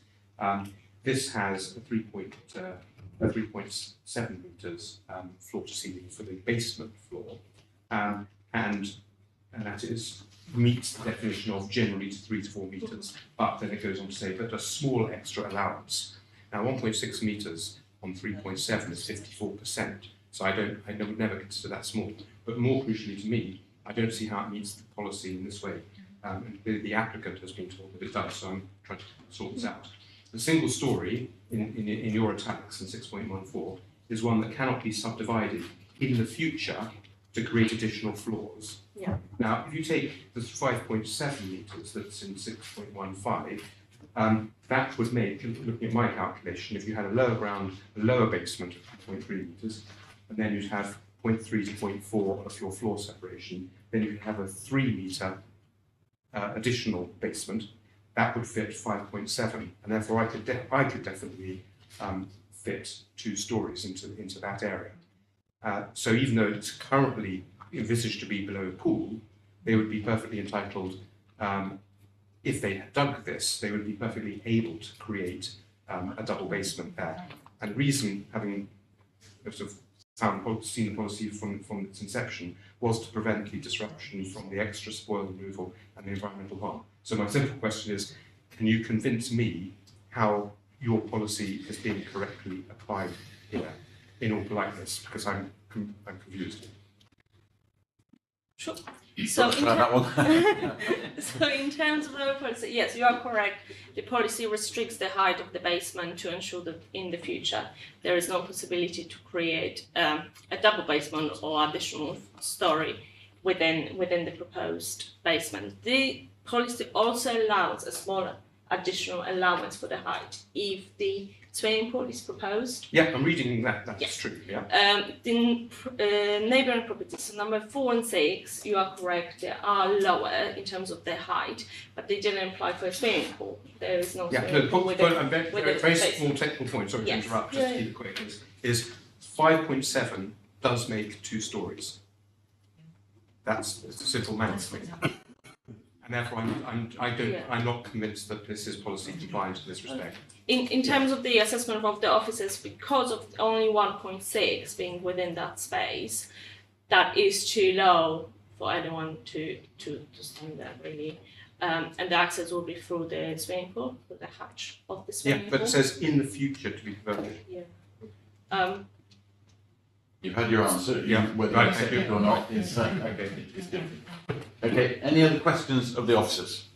This has a 3.7 metres floor to ceiling for the basement floor, and that is meets the definition of generally to 3 to 4 metres, but then it goes on to say that a small extra allowance. Now 1.6 metres on 3.7 is 54%, so I would never consider that small. But more crucially to me, I don't see how it meets the policy in this way. And the applicant has been told that it does, so I'm trying to sort this out. The single story in your italics in 6.14 is one that cannot be subdivided in the future to create additional floors. Yeah. Now, if you take the 5.7 metres that's in 6.15, that would make, looking at my calculation, if you had a lower basement of 2.3 metres, and then you'd have 0.3 to 0.4 of your floor separation, then you could have a 3 metre additional basement. That would fit 5.7, and therefore I could definitely fit 2 stories into that area. So even though it's currently envisaged to be below a pool, they would be perfectly entitled, if they had dug this, they would be perfectly able to create a double basement there. And the reason, having sort of seen the policy from its inception, was to prevent the disruption from the extra spoil removal and the environmental harm. So my simple question is, can you convince me how your policy is being correctly applied here, in all politeness, because I'm confused. Sure. So in terms of our policy, yes, you are correct. The policy restricts the height of the basement to ensure that in the future there is no possibility to create a double basement or additional story within the proposed basement. The policy also allows a small additional allowance for the height if the swimming pool is proposed. Yeah, I'm reading that. That's true. Yeah. The neighbouring properties, so number 4 and 6, you are correct. They are lower in terms of their height, but they didn't apply for a swimming pool. There is no swimming pool with a very small technical point. Sorry to interrupt. Just to keep it quick. Is 5.7 does make 2 stories. That's simple maths. And therefore, I'm not convinced that this is policy compliant in this respect. In terms of the assessment of the offices, because of only 1.6 being within that space, that is too low for anyone to stand there really. And the access will be through the swimming pool, through the hatch of the swimming pool. Yeah, but it says in the future to be converted. Yeah. You've had your answer. Yeah. Whether Right, you accept it or not is okay. It's different. Okay. Any other questions of the officers?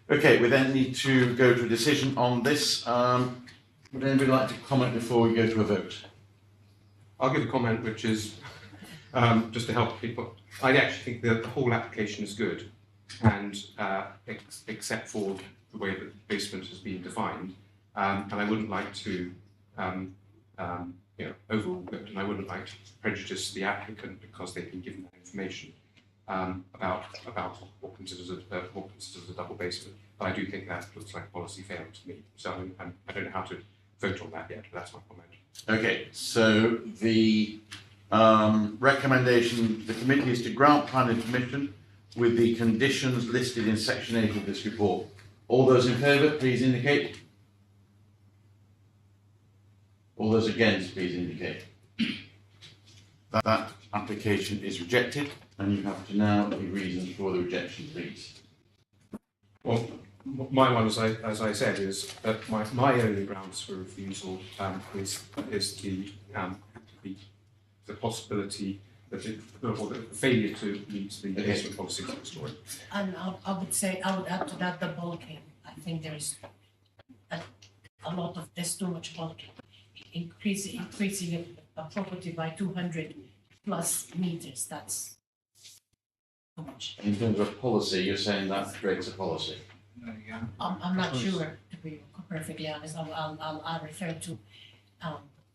Okay. We then need to go to a decision on this. Would anybody like to comment before we go to a vote? I'll give a comment, which is just to help people, I actually think that the whole application is good, and except for the way that the basement has been defined, and I wouldn't like to overrule it, and I wouldn't like to prejudice the applicant because they've been given that information about what considers a double basement. But I do think that looks like a policy fail to me. So I don't know how to vote on that yet, but that's my comment. Okay, so the recommendation, the committee is to grant planning permission with the conditions listed in section 8 of this report. All those in favour, please indicate. All those against, please indicate. That application is rejected, and you have to now give reasons for the rejection, please. Well, my one, as I said, is that my only grounds for refusal is the possibility that or the failure to meet the basement policy of the story. And I would say, I would add to that the bulking. I think there is a lot of, there's too much bulking. Increasing a property by 200 plus meters, that's too much. In terms of policy, you're saying that creates a policy? I'm not sure, to be perfectly honest. I'll refer to,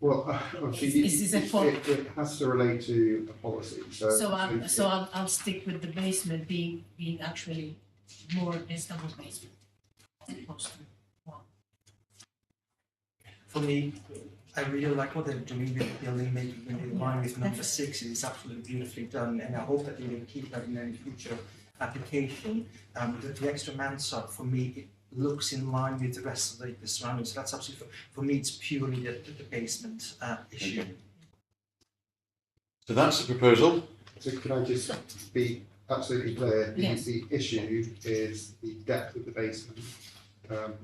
Well, obviously, is it it has to relate to a policy, so I'll stick with the basement being actually more this double basement as opposed to one. For me, I really like what they're doing with the building, making it in line with number 6. It is absolutely beautifully done, and I hope that they will keep that in any future application. The extra mansard, for me, it looks in line with the rest of the surroundings. So that's absolutely, for me, it's purely the basement issue. Okay. So that's the proposal. So could I just be absolutely clear? Yes. The issue is the depth of the basement, and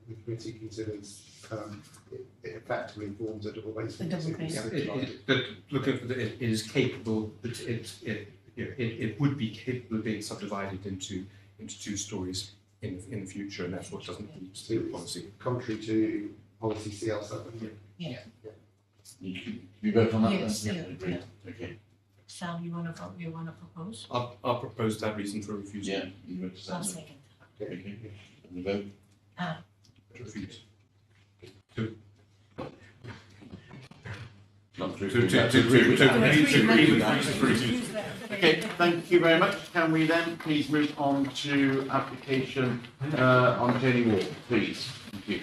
the committee considers it effectively forms a double basement. A double basement. It is capable. It would be capable of being subdivided into 2 stories in the future, and that's what doesn't meet the policy. Contrary to policy CL7. Yeah. You vote on that? Yes, then? yeah. Agreed. Okay. Sal, you wanna propose? I'll propose that reason for refusal. Yeah, you vote to I'll second. second. Okay. And the vote? To refuse. Not to To- refuse, to- that's to- agree with to- that. to- Agree to- with to- that. to- Refuse that. Okay, thank you very much. Can we then please move on to application on Jenny Walk, please? Thank you.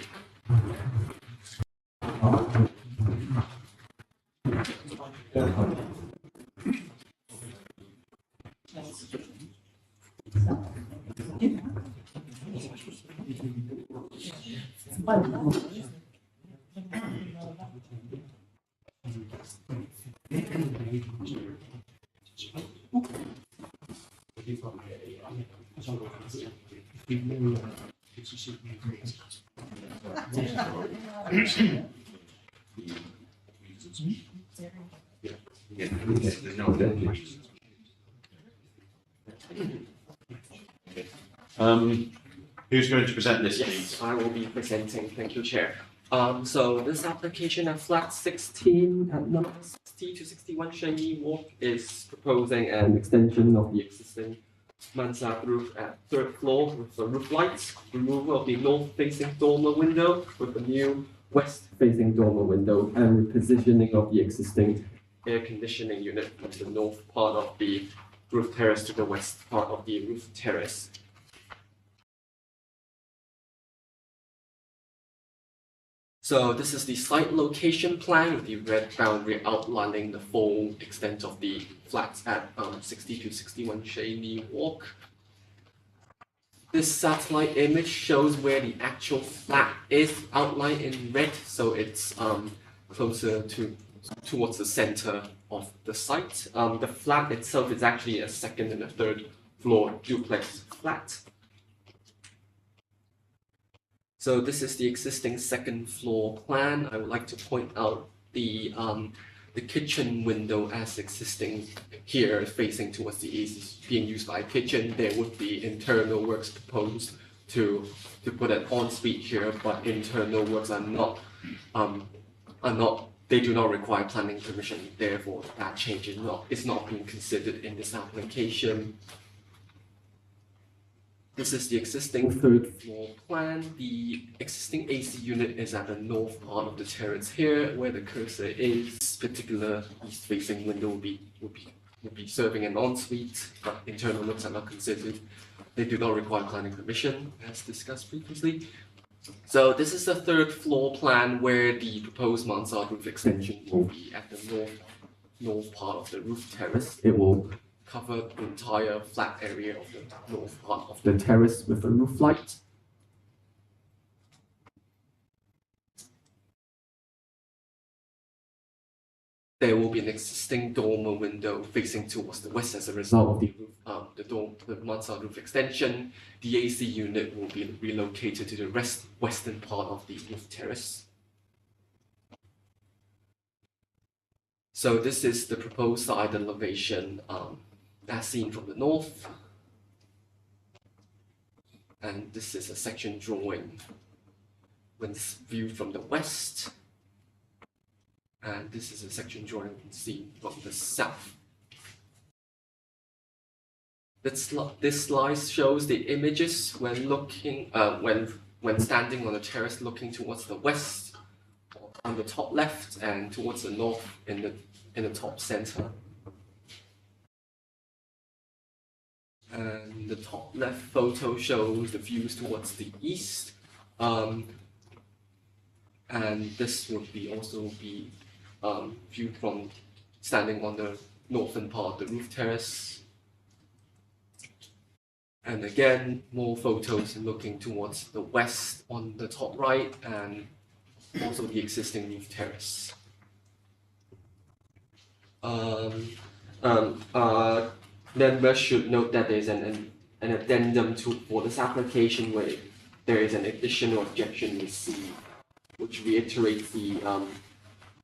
Who's going to present this, please? Yes, I will be presenting. Thank you, Chair. So this application at flat 16 at number 60 to 61 Shenyi Walk is proposing an extension of the existing mansard roof at 3rd floor with the roof lights, removal of the north-facing dormer window with a new west-facing dormer window, and repositioning of the existing air conditioning unit from the north part of the roof terrace to the west part of the roof terrace. So this is the site location plan with the red boundary outlining the full extent of the flats at 60 to 61 Shenyi Walk. This satellite image shows where the actual flat is outlined in red, so it's closer towards the center of the site. The flat itself is actually a 2nd and a 3rd floor duplex flat. So this is the existing 2nd floor plan. I would like to point out the kitchen window as existing here, facing towards the east, being used by a kitchen. There would be internal works proposed to put an ensuite here, but internal works are not they do not require planning permission, therefore that change is not being considered in this application. This is the existing third floor plan. The existing AC unit is at the north part of the terrace here, where the cursor is. Particular east-facing window will be serving an ensuite, but internal looks are not considered. They do not require planning permission, as discussed previously. So this is the third floor plan where the proposed mansard roof extension will be at the north part of the roof terrace. It will cover the entire flat area of the north part of the terrace with a roof light. There will be an existing dormer window facing towards the west as a result of the roof, the mansard roof extension. The AC unit will be relocated to the western part of the roof terrace. So this is the proposed side elevation as seen from the north. And this is a section drawing when viewed from the west. And this is a section drawing seen from the south. This slide shows the images when looking, when standing on the terrace, looking towards the west, on the top left, and towards the north in the top center. And the top left photo shows the views towards the east. And this would also be viewed from standing on the northern part of the roof terrace. And again, more photos looking towards the west on the top right, and also the existing roof terrace. Members should note that there is an addendum for this application where there is an additional objection received, which reiterates the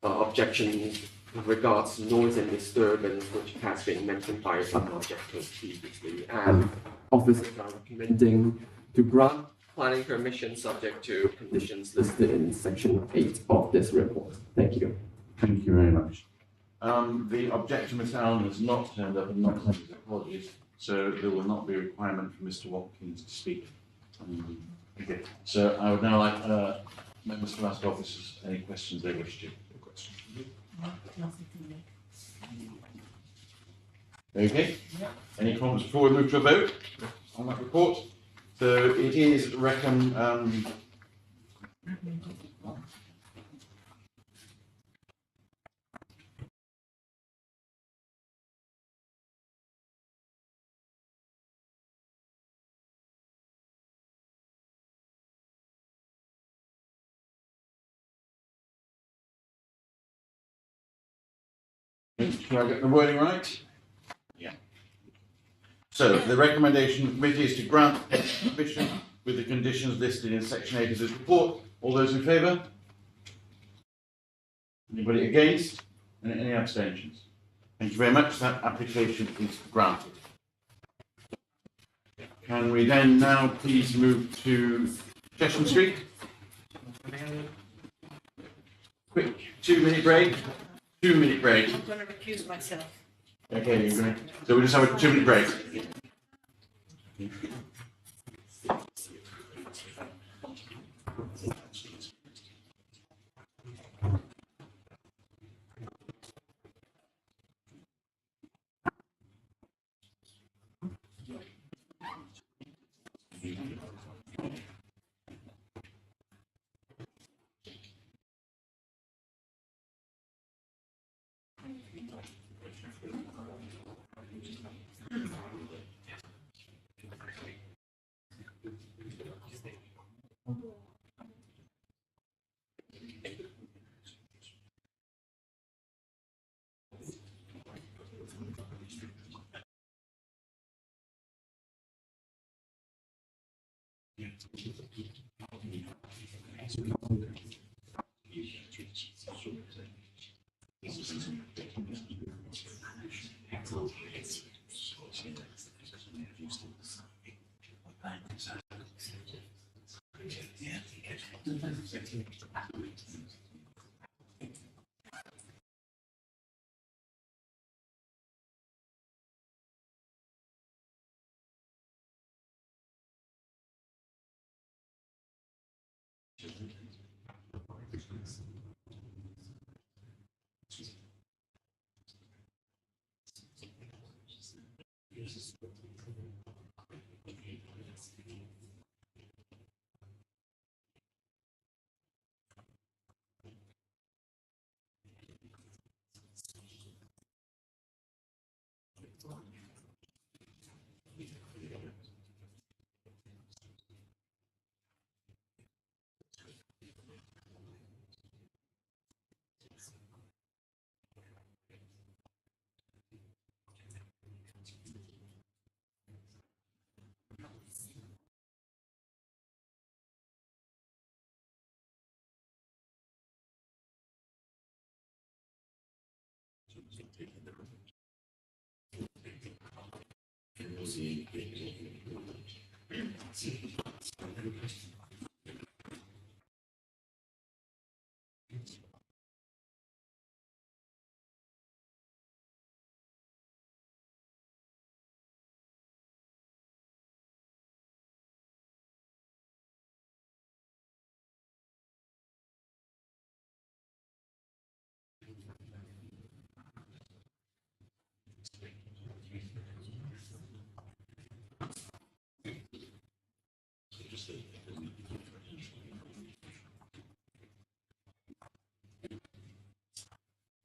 objection with regards to noise and disturbance, which has been mentioned by some objectors previously. And officers are recommending to grant planning permission subject to conditions listed in section 8 of this report. Thank you. Thank you very much. The objection, Mr. Allen, has not turned up and not sent his apologies, so there will not be a requirement for Mr. Watkins to speak. Okay. So I would now like members to ask officers any questions they wish to. Nothing from me. Okay. Any comments before we move to a vote on that report? So it is Shall I get the wording right? Yeah. So the recommendation of the committee is to grant permission with the conditions listed in section 8 of this report. All those in favour? Anybody against? And any abstentions? Thank you very much. That application is granted. Can we then now please move to Chesham Street? Quick 2-minute break. 2-minute break. I'm going to recuse myself. Okay, you're going. So we'll just have a 2-minute break.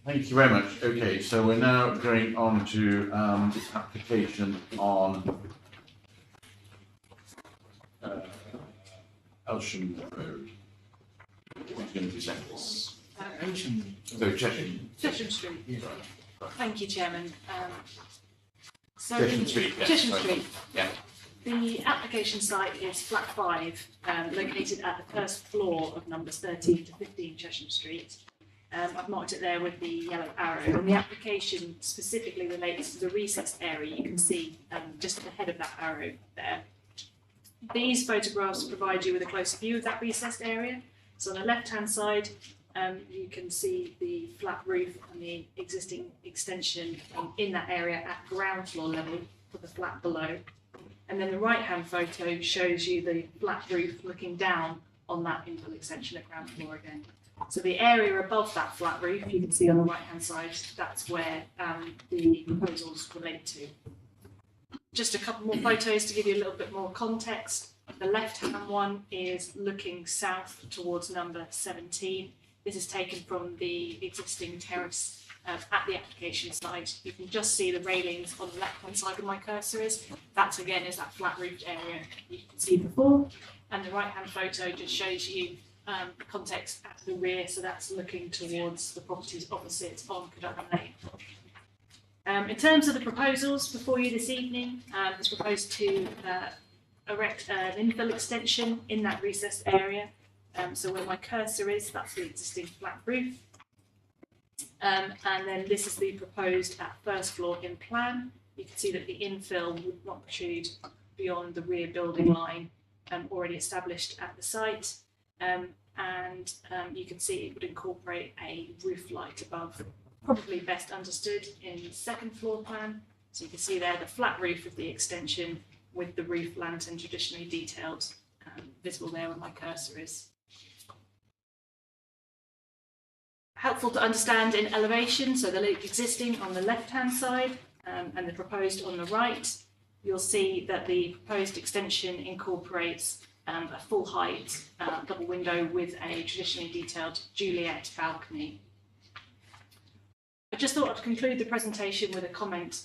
Thank you very much. Okay, so we're now going on to this application on Elsham Road. Who's going to present this? So Chesham. Chesham Street. Thank you, Chairman. Chesham Street, yes, Chesham sorry. Street. Yeah. The application site is flat 5, located at the first floor of numbers 13 to 15 Chesham Street. I've marked it there with the yellow arrow, and the application specifically relates to the recessed area you can see just at the head of that arrow there. These photographs provide you with a closer view of that recessed area. So on the left-hand side, you can see the flat roof and the existing extension in that area at ground floor level for the flat below. And then the right-hand photo shows you the flat roof looking down on that infill extension at ground floor again. So the area above that flat roof, you can see on the right-hand side, that's where the proposals relate to. Just a couple more photos to give you a little bit more context. The left-hand one is looking south towards number 17. This is taken from the existing terrace at the application site. You can just see the railings on the left-hand side of my cursor is. That again is that flat roofed area you can see before. And the right-hand photo just shows you context at the rear, so that's looking towards the properties opposite on Cadogan Lane. In terms of the proposals before you this evening, it's proposed to erect an infill extension in that recessed area. So where my cursor is, that's the existing flat roof. And then this is the proposed at first floor in plan. You can see that the infill would not protrude beyond the rear building line already established at the site. You can see it would incorporate a roof light above, probably best understood in the second floor plan. So you can see there the flat roof of the extension with the roof lantern traditionally detailed, visible there where my cursor is. Helpful to understand in elevation, so the existing on the left-hand side and the proposed on the right. You'll see that the proposed extension incorporates a full height double window with a traditionally detailed Juliet balcony. I just thought I'd conclude the presentation with a comment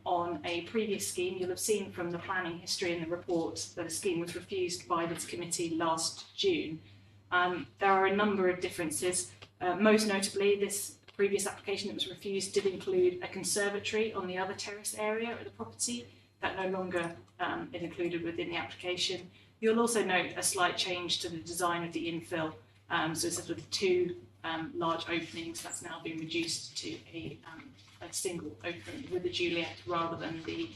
on a previous scheme. You'll have seen from the planning history in the report that a scheme was refused by this committee last June. There are a number of differences. Most notably, this previous application that was refused did include a conservatory on the other terrace area of the property. That no longer is included within the application. You'll also note a slight change to the design of the infill. So instead of two large openings, that's now been reduced to a single opening with the Juliet rather than the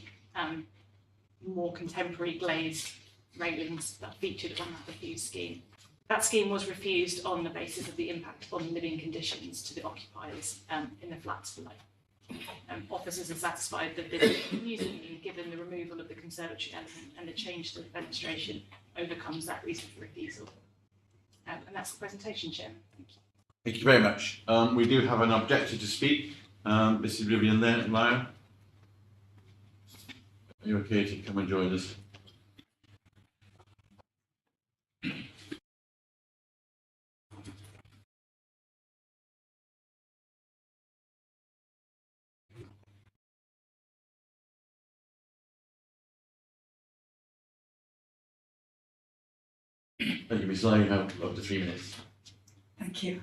more contemporary glazed railings that featured on that refused scheme. That scheme was refused on the basis of the impact on living conditions to the occupiers in the flats below. Officers are satisfied that this new scheme, given the removal of the conservatory element and the change to the fenestration, overcomes that reason for refusal. And that's the presentation, Chairman. Thank you. Thank you very much. We do have an objector to speak. Mrs. Vivian there, Lyle. Are you okay to come and join us? Thank you, Ms. Lyle. You have up to 3 minutes. Thank you.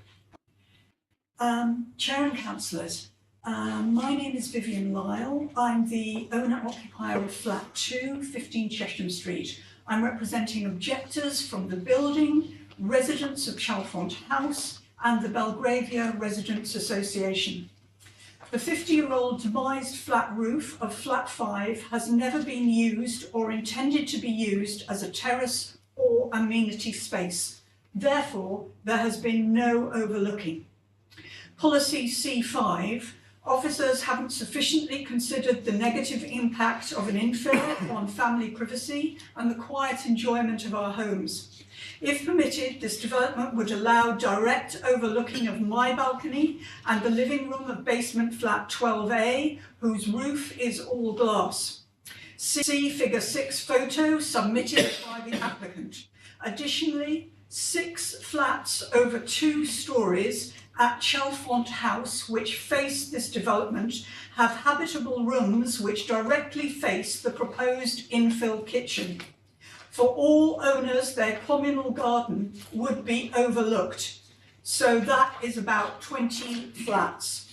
Chair and councillors, my name is Vivian Lyle. I'm the owner-occupier of Flat 2, 15 Chesham Street. I'm representing objectors from the building, residents of Chalfont House and the Belgravia Residents Association. The 50-year-old demised flat roof of Flat 5 has never been used or intended to be used as a terrace or amenity space. Therefore, there has been no overlooking. Policy C5, officers haven't sufficiently considered the negative impact of an infill on family privacy and the quiet enjoyment of our homes. If permitted, this development would allow direct overlooking of my balcony and the living room of basement flat 12A, whose roof is all glass. See figure 6 photo submitted by the applicant. Additionally, 6 flats over 2 stories at Chalfont House, which face this development, have habitable rooms which directly face the proposed infill kitchen. For all owners, their communal garden would be overlooked. So that is about 20 flats.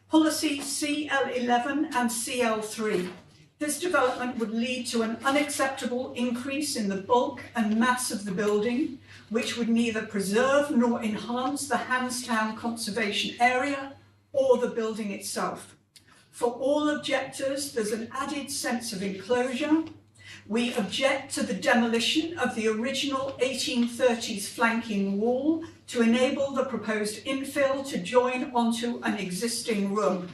Policy CL11 and CL3. This development would lead to an unacceptable increase in the bulk and mass of the building, which would neither preserve nor enhance the Handstown conservation area or the building itself. For all objectors, there's an added sense of enclosure. We object to the demolition of the original 1830s flanking wall to enable the proposed infill to join onto an existing room.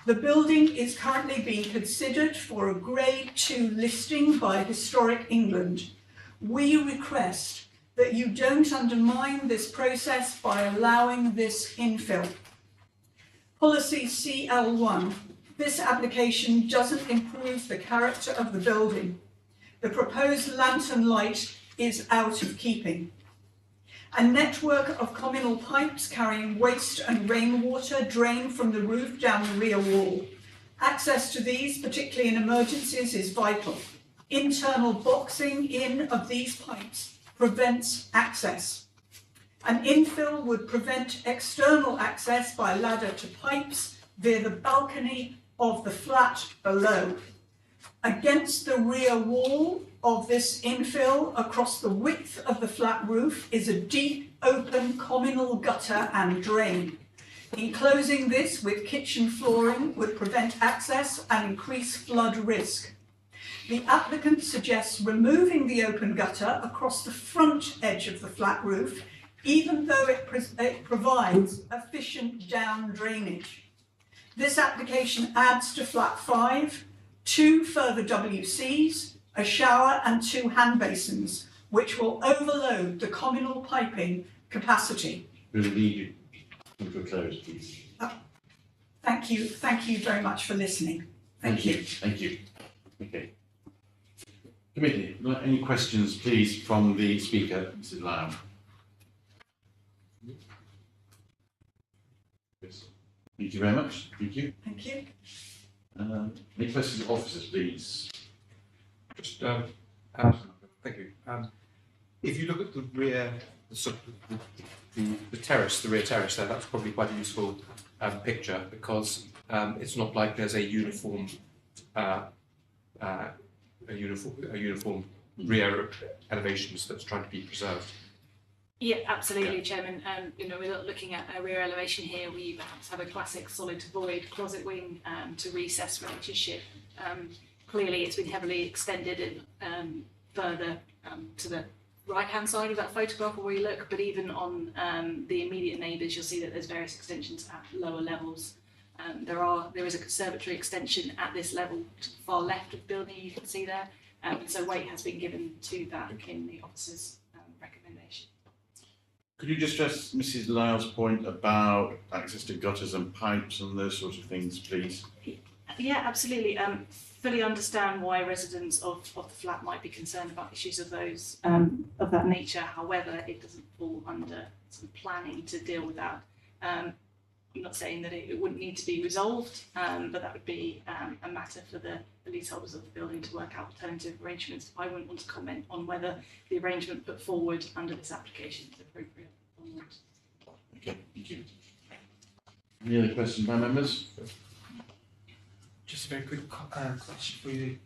The building is currently being considered for a Grade 2 listing by Historic England. We request that you don't undermine this process by allowing this infill. Policy CL1. This application doesn't improve the character of the building. The proposed lantern light is out of keeping. A network of communal pipes carrying waste and rainwater drain from the roof down the rear wall. Access to these, particularly in emergencies, is vital. Internal boxing in of these pipes prevents access. An infill would prevent external access by ladder to pipes via the balcony of the flat below. Against the rear wall of this infill, across the width of the flat roof, is a deep, open communal gutter and drain. Enclosing this with kitchen flooring would prevent access and increase flood risk. The applicant suggests removing the open gutter across the front edge of the flat roof, even though it provides efficient down drainage. This application adds to flat 5 2 further WCs, a shower and 2 hand basins, which will overload the communal piping capacity. We'll need you to come to a close, please. Thank you very much for listening. Thank you. Thank you. Okay. Committee, any questions, please, from the speaker, Mrs. Lyle? Yes. Thank you very much. Thank you. Thank you. Any questions of officers, please? Just, thank you. If you look at the rear, the terrace, the rear terrace there, that's probably quite a useful picture because it's not like there's a uniform rear elevations that's trying to be preserved. Yeah, absolutely, Chairman. We're looking at a rear elevation here. We perhaps have a classic solid to void closet wing to recess relationship. Clearly, it's been heavily extended and further to the right-hand side of that photograph where we look, but even on the immediate neighbours, you'll see that there's various extensions at lower levels. There is a conservatory extension at this level to the far left of the building, you can see there. So weight has been given to that in the officer's recommendation. Could you just stress Mrs. Lyle's point about access to gutters and pipes and those sorts of things, please? Yeah, absolutely. Fully understand why residents of the flat might be concerned about issues of those of that nature. However, it doesn't fall under sort of planning to deal with that. I'm not saying that it wouldn't need to be resolved, but that would be a matter for the leaseholders of the building to work out alternative arrangements. I wouldn't want to comment on whether the arrangement put forward under this application is appropriate or not. Okay, thank you. Any other questions by members? Just a very quick question for you.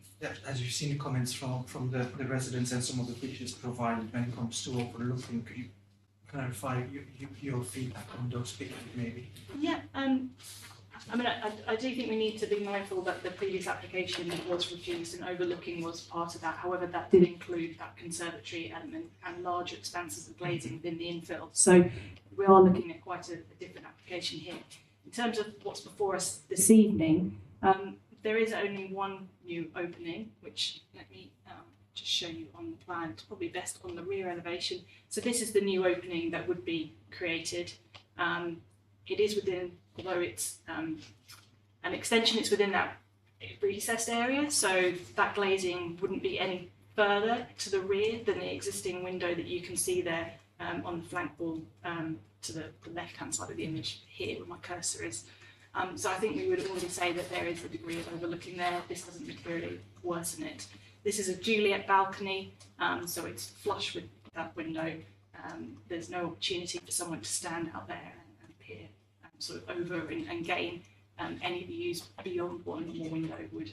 As you've seen the comments from the residents and some of the pictures provided when it comes to overlooking, could you clarify your feedback on those pictures maybe? Yeah, I mean, I do think we need to be mindful that the previous application was refused and overlooking was part of that. However, that did include that conservatory element and larger expanses of glazing within the infill. So we are looking at quite a different application here. In terms of what's before us this evening, there is only one new opening, which let me just show you on the plan. It's probably best on the rear elevation. So this is the new opening that would be created. It is within, although it's an extension, it's within that recessed area. So that glazing wouldn't be any further to the rear than the existing window that you can see there on the flank wall to the left-hand side of the image here where my cursor is. So I think we would already say that there is a degree of overlooking there. This doesn't materially worsen it. This is a Juliet balcony, so it's flush with that window. There's no opportunity for someone to stand out there and peer sort of over and gain any views beyond what a normal window would.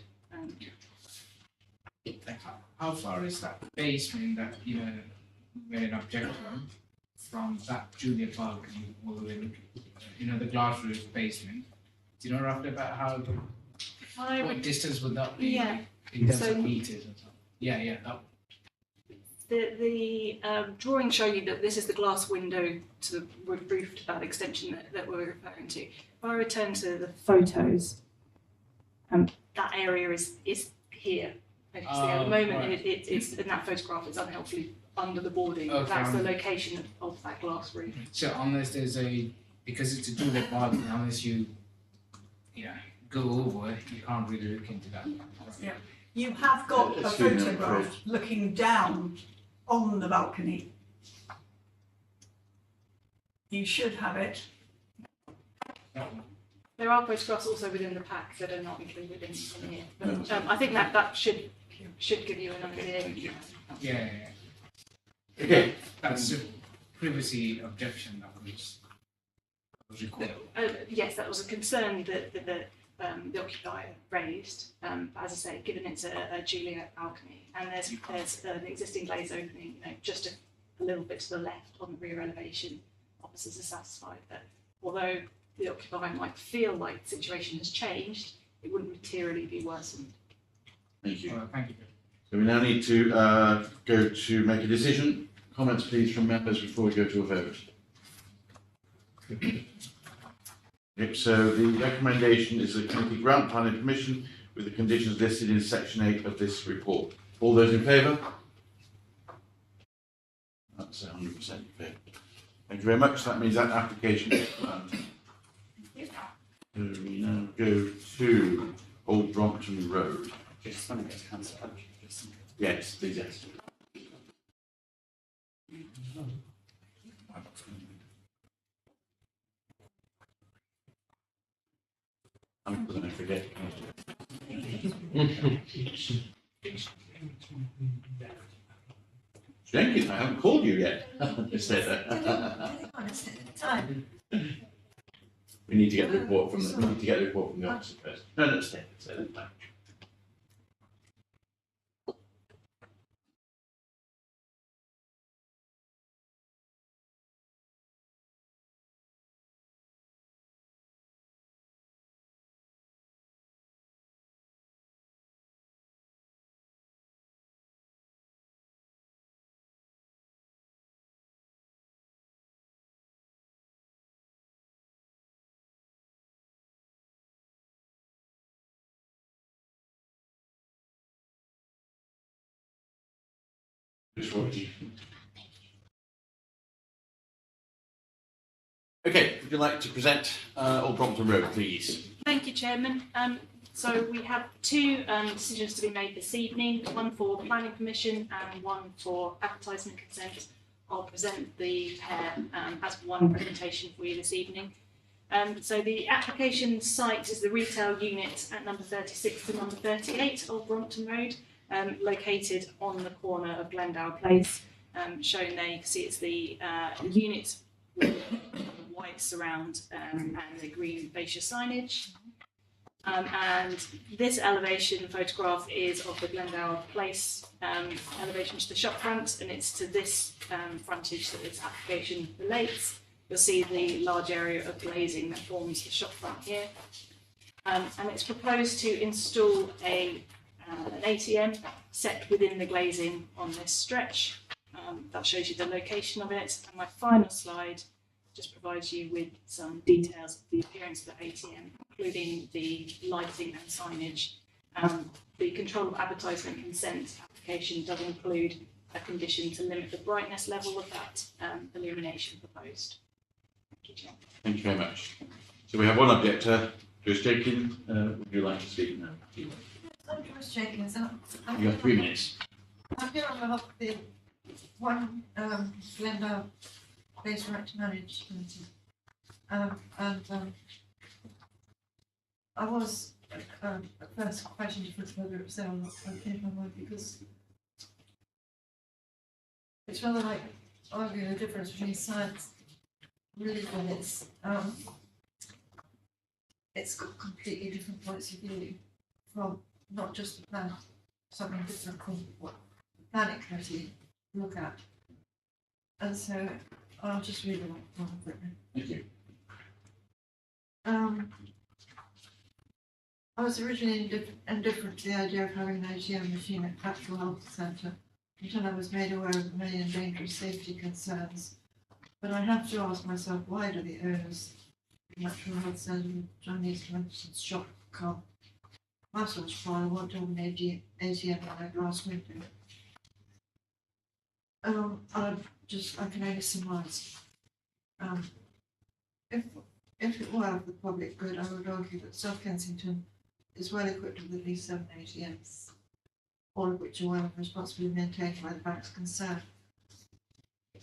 How far is that basement that you made an objection from that Juliet balcony all the way, the glass roof basement? Do you know roughly about how what distance would that be? Yeah. In terms of meters and stuff. Yeah, that. The drawings show you that this is the glass window to the roof to that extension that we're referring to. If I return to the photos, that area is here. As you see, at the moment, right. it's in that photograph. It's unhelpfully under the boarding. Okay, That's the location of that glass roof. So unless there's because it's a Juliet balcony, unless you go over, you can't really look into that. Yeah. You have got a Excuse me, I'm photograph afraid. looking down on the balcony. You should have it. There are photographs also within the pack that are not included in here. But I think that should give you an idea. Yeah. Okay. That's a privacy objection that was recorded. Yes, that was a concern that the occupier raised. But as I say, given it's a Juliet balcony and there's an existing glazed opening, just a little bit to the left on the rear elevation, officers are satisfied that although the occupier might feel like the situation has changed, it wouldn't materially be worsened. Thank you. Thank you. So we now need to go to make a decision. Comments, please, from members before we go to a vote. Yep, so the recommendation is the committee grant planning permission with the conditions listed in section 8 of this report. All those in favour? That's 100% in favour. Thank you very much. That means that application is planned. So we now go to Old Brompton Road. Just want to get cancelled. Yes, please, yes. I'm going to forget. Jenkins, I haven't called you yet. We need to get the report from the officer first. No, stay. Okay, would you like to present Old Brompton Road, please? Thank you, Chairman. So we have two decisions to be made this evening, one for planning permission and one for advertisement consent. I'll present the pair as one presentation for you this evening. So the application site is the retail unit at number 36 to number 38 Old Brompton Road, located on the corner of Glendale Place. Shown there, you can see it's the unit with the white surround and the green fascia signage. And this elevation photograph is of the Glendale Place elevation to the shop front, and it's to this frontage that this application relates. You'll see the large area of glazing that forms the shop front here. And it's proposed to install an ATM set within the glazing on this stretch. That shows you the location of it. And my final slide just provides you with some details of the appearance of the ATM, including the lighting and signage. The control of advertisement consent application does include a condition to limit the brightness level of that illumination proposed. Thank you, Chair. Thank you very much. So we have one objector. Joyce Jenkins, would you like to speak now? I'm Joyce Jenkins. You have 3 minutes. I'm here on behalf of the one Glendale Place Right to Manage Committee. I was at first questioned whether it was there or not. I changed my mind because it's rather like arguing the difference between science and religion. It's got completely different points of view from not just the plan, something different from what the planning committee look at. And so I'll just read it one of it. Thank you. I was originally indifferent to the idea of having an ATM machine at Natural Health Centre until I was made aware of the many and dangerous safety concerns. But I have to ask myself, why do the owners of the Natural Health Centre and Chinese Medicines shop car massage parlour want to have an ATM on their glass window? I can only surmise. If it were of the public good, I would argue that South Kensington is well equipped with at least 7 ATMs, all of which are well and responsibly maintained by the banks concerned.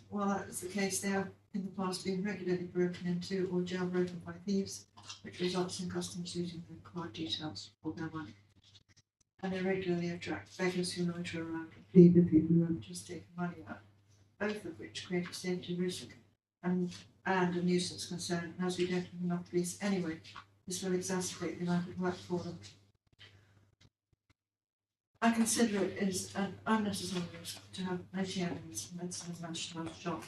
While that is the case, they have in the past been regularly broken into or jailbroken by thieves, which results in customers losing their card details or their money. And they regularly attract beggars who loiter around and plead with people who have just taken money out, both of which create a safety risk and a nuisance concern. And as we don't have enough police anyway, this will exacerbate the amount of work for them. I consider it is an unnecessary risk to have an ATM in this medicine and national shop,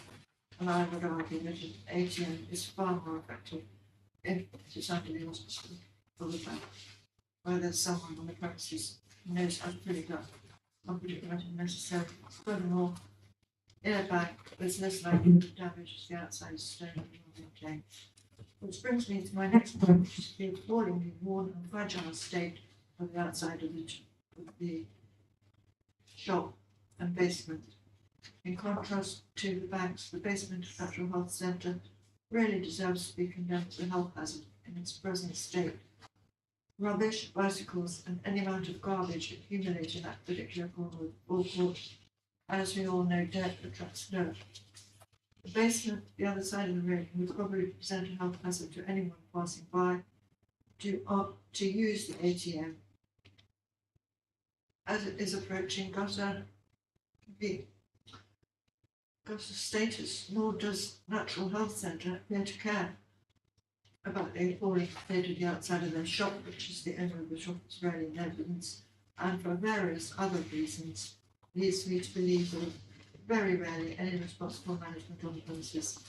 and I would argue that an ATM is far more effective if it is under the auspices of the bank, where there's someone on the premises who knows how to put it up, not put it right and necessary. Furthermore, in a bank, there's less likelihood of damage as the outside is stone and maintained. Which brings me to my next point, which is the appallingly worn and fragile state of the outside of the shop and basement. In contrast to the banks, the basement of Natural Health Centre really deserves to be condemned as a health hazard in its present state. Rubbish, bicycles, and any amount of garbage accumulate in that particular corner of the forecourt. As we all know, dirt attracts dirt. The basement, the other side of the road, would probably present a health hazard to anyone passing by to use the ATM, as it is approaching gutter status, nor does Natural Health Centre appear to care about the appalling state of the outside of their shop, which is the owner of the shop is rarely in evidence, and for various other reasons leads me to believe that very rarely any responsible management on the premises.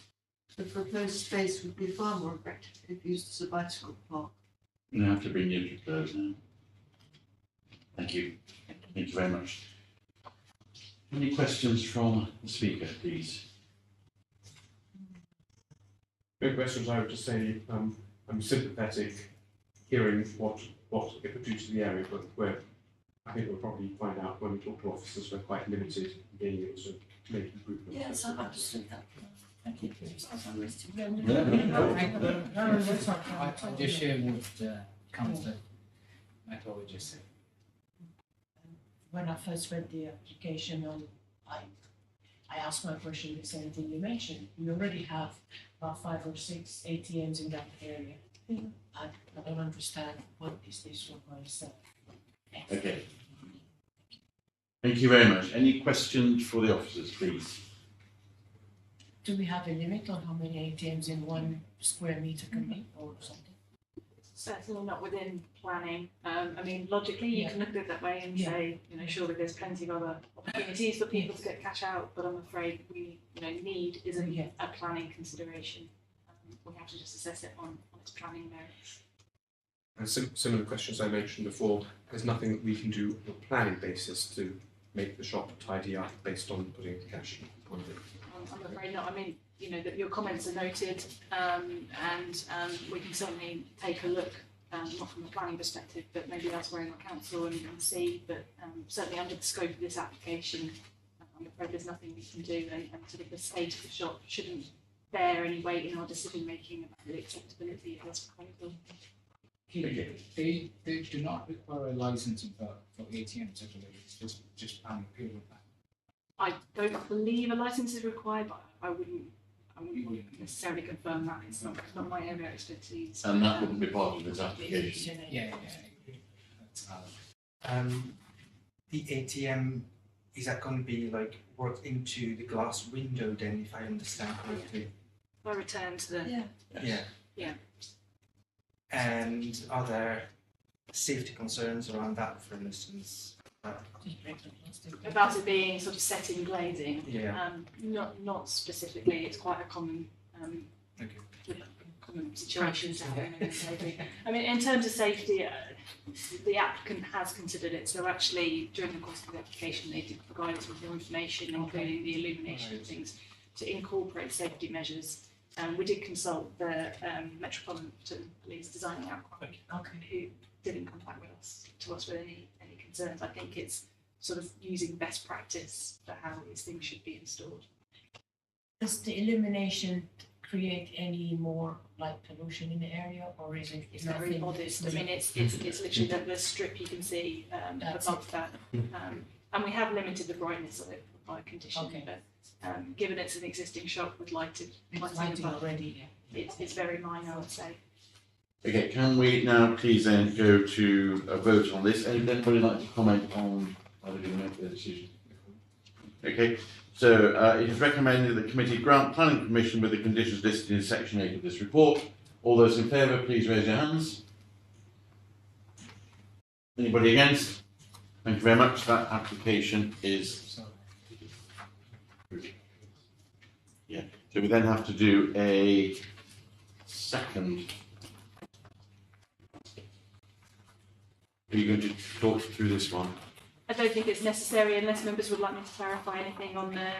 The proposed space would be far more effective if used as a bicycle park. You have to bring you to close now. Thank you. Thank you very much. Any questions from the speaker, please? No questions. I would just say I'm sympathetic hearing what it would do to the area, but where I think we'll probably find out when we talk to officers, we're quite limited in being able to make improvements. Yes, I understood that. Thank you. I just share what Councillor just said. When I first read the application, I asked my question the same thing you mentioned. We already have about 5 or 6 ATMs in that area. I don't understand what is this one going to say. Okay. Thank you very much. Any questions for the officers, please? Do we have a limit on how many ATMs in 1 square meter can be or something? Certainly not within planning. I mean, logically, you can look at it that way and say, you know, surely there's plenty of other opportunities for people to get cash out, but I'm afraid we, you know, need isn't a planning consideration. We have to just assess it on its planning merits. And similar questions I mentioned before, there's nothing that we can do on a planning basis to make the shop tidy up based on putting the cash in. I'm afraid not. I mean, you know, that your comments are noted, and we can certainly take a look, not from a planning perspective, but maybe elsewhere in our council and see. But certainly under the scope of this application, I'm afraid there's nothing we can do, and sort of the state of the shop shouldn't bear any weight in our decision making about the acceptability of this proposal. They do not require a licensing for ATMs, I believe. It's just planning appeal with that. I don't believe a license is required, but I wouldn't necessarily confirm that. It's not my area of expertise. And that wouldn't be part of this application? Yeah. The ATM, is that going to be like worked into the glass window then, if I understand correctly? I return to the... Yeah. And are there safety concerns around that, for instance? About it being sort of set in glazing. Yeah. Not specifically. It's quite a common common situation. I mean, in terms of safety, the applicant has considered it. So actually, during the course of the application, they did provide us with more information, including the illumination and things, to incorporate safety measures. We did consult the Metropolitan Police Designing Outcry, who didn't come back with us with any concerns. I think it's sort of using best practice for how these things should be installed. Does the illumination create any more light pollution in the area, or is it? It's very modest. I mean, it's literally the strip you can see above that, and we have limited the brightness of it by condition. But given it's an existing shop with lighting already, it's very minor, I would say. Okay, can we now please then go to a vote on this? Anybody like to comment on how they're going to make their decision? Okay, so it is recommended that the committee grant planning permission with the conditions listed in section 8 of this report. All those in favour, please raise your hands. Anybody against? Thank you very much. That application is... Yeah, so we then have to do a second. Are you going to talk through this one? I don't think it's necessary unless members would like me to clarify anything on the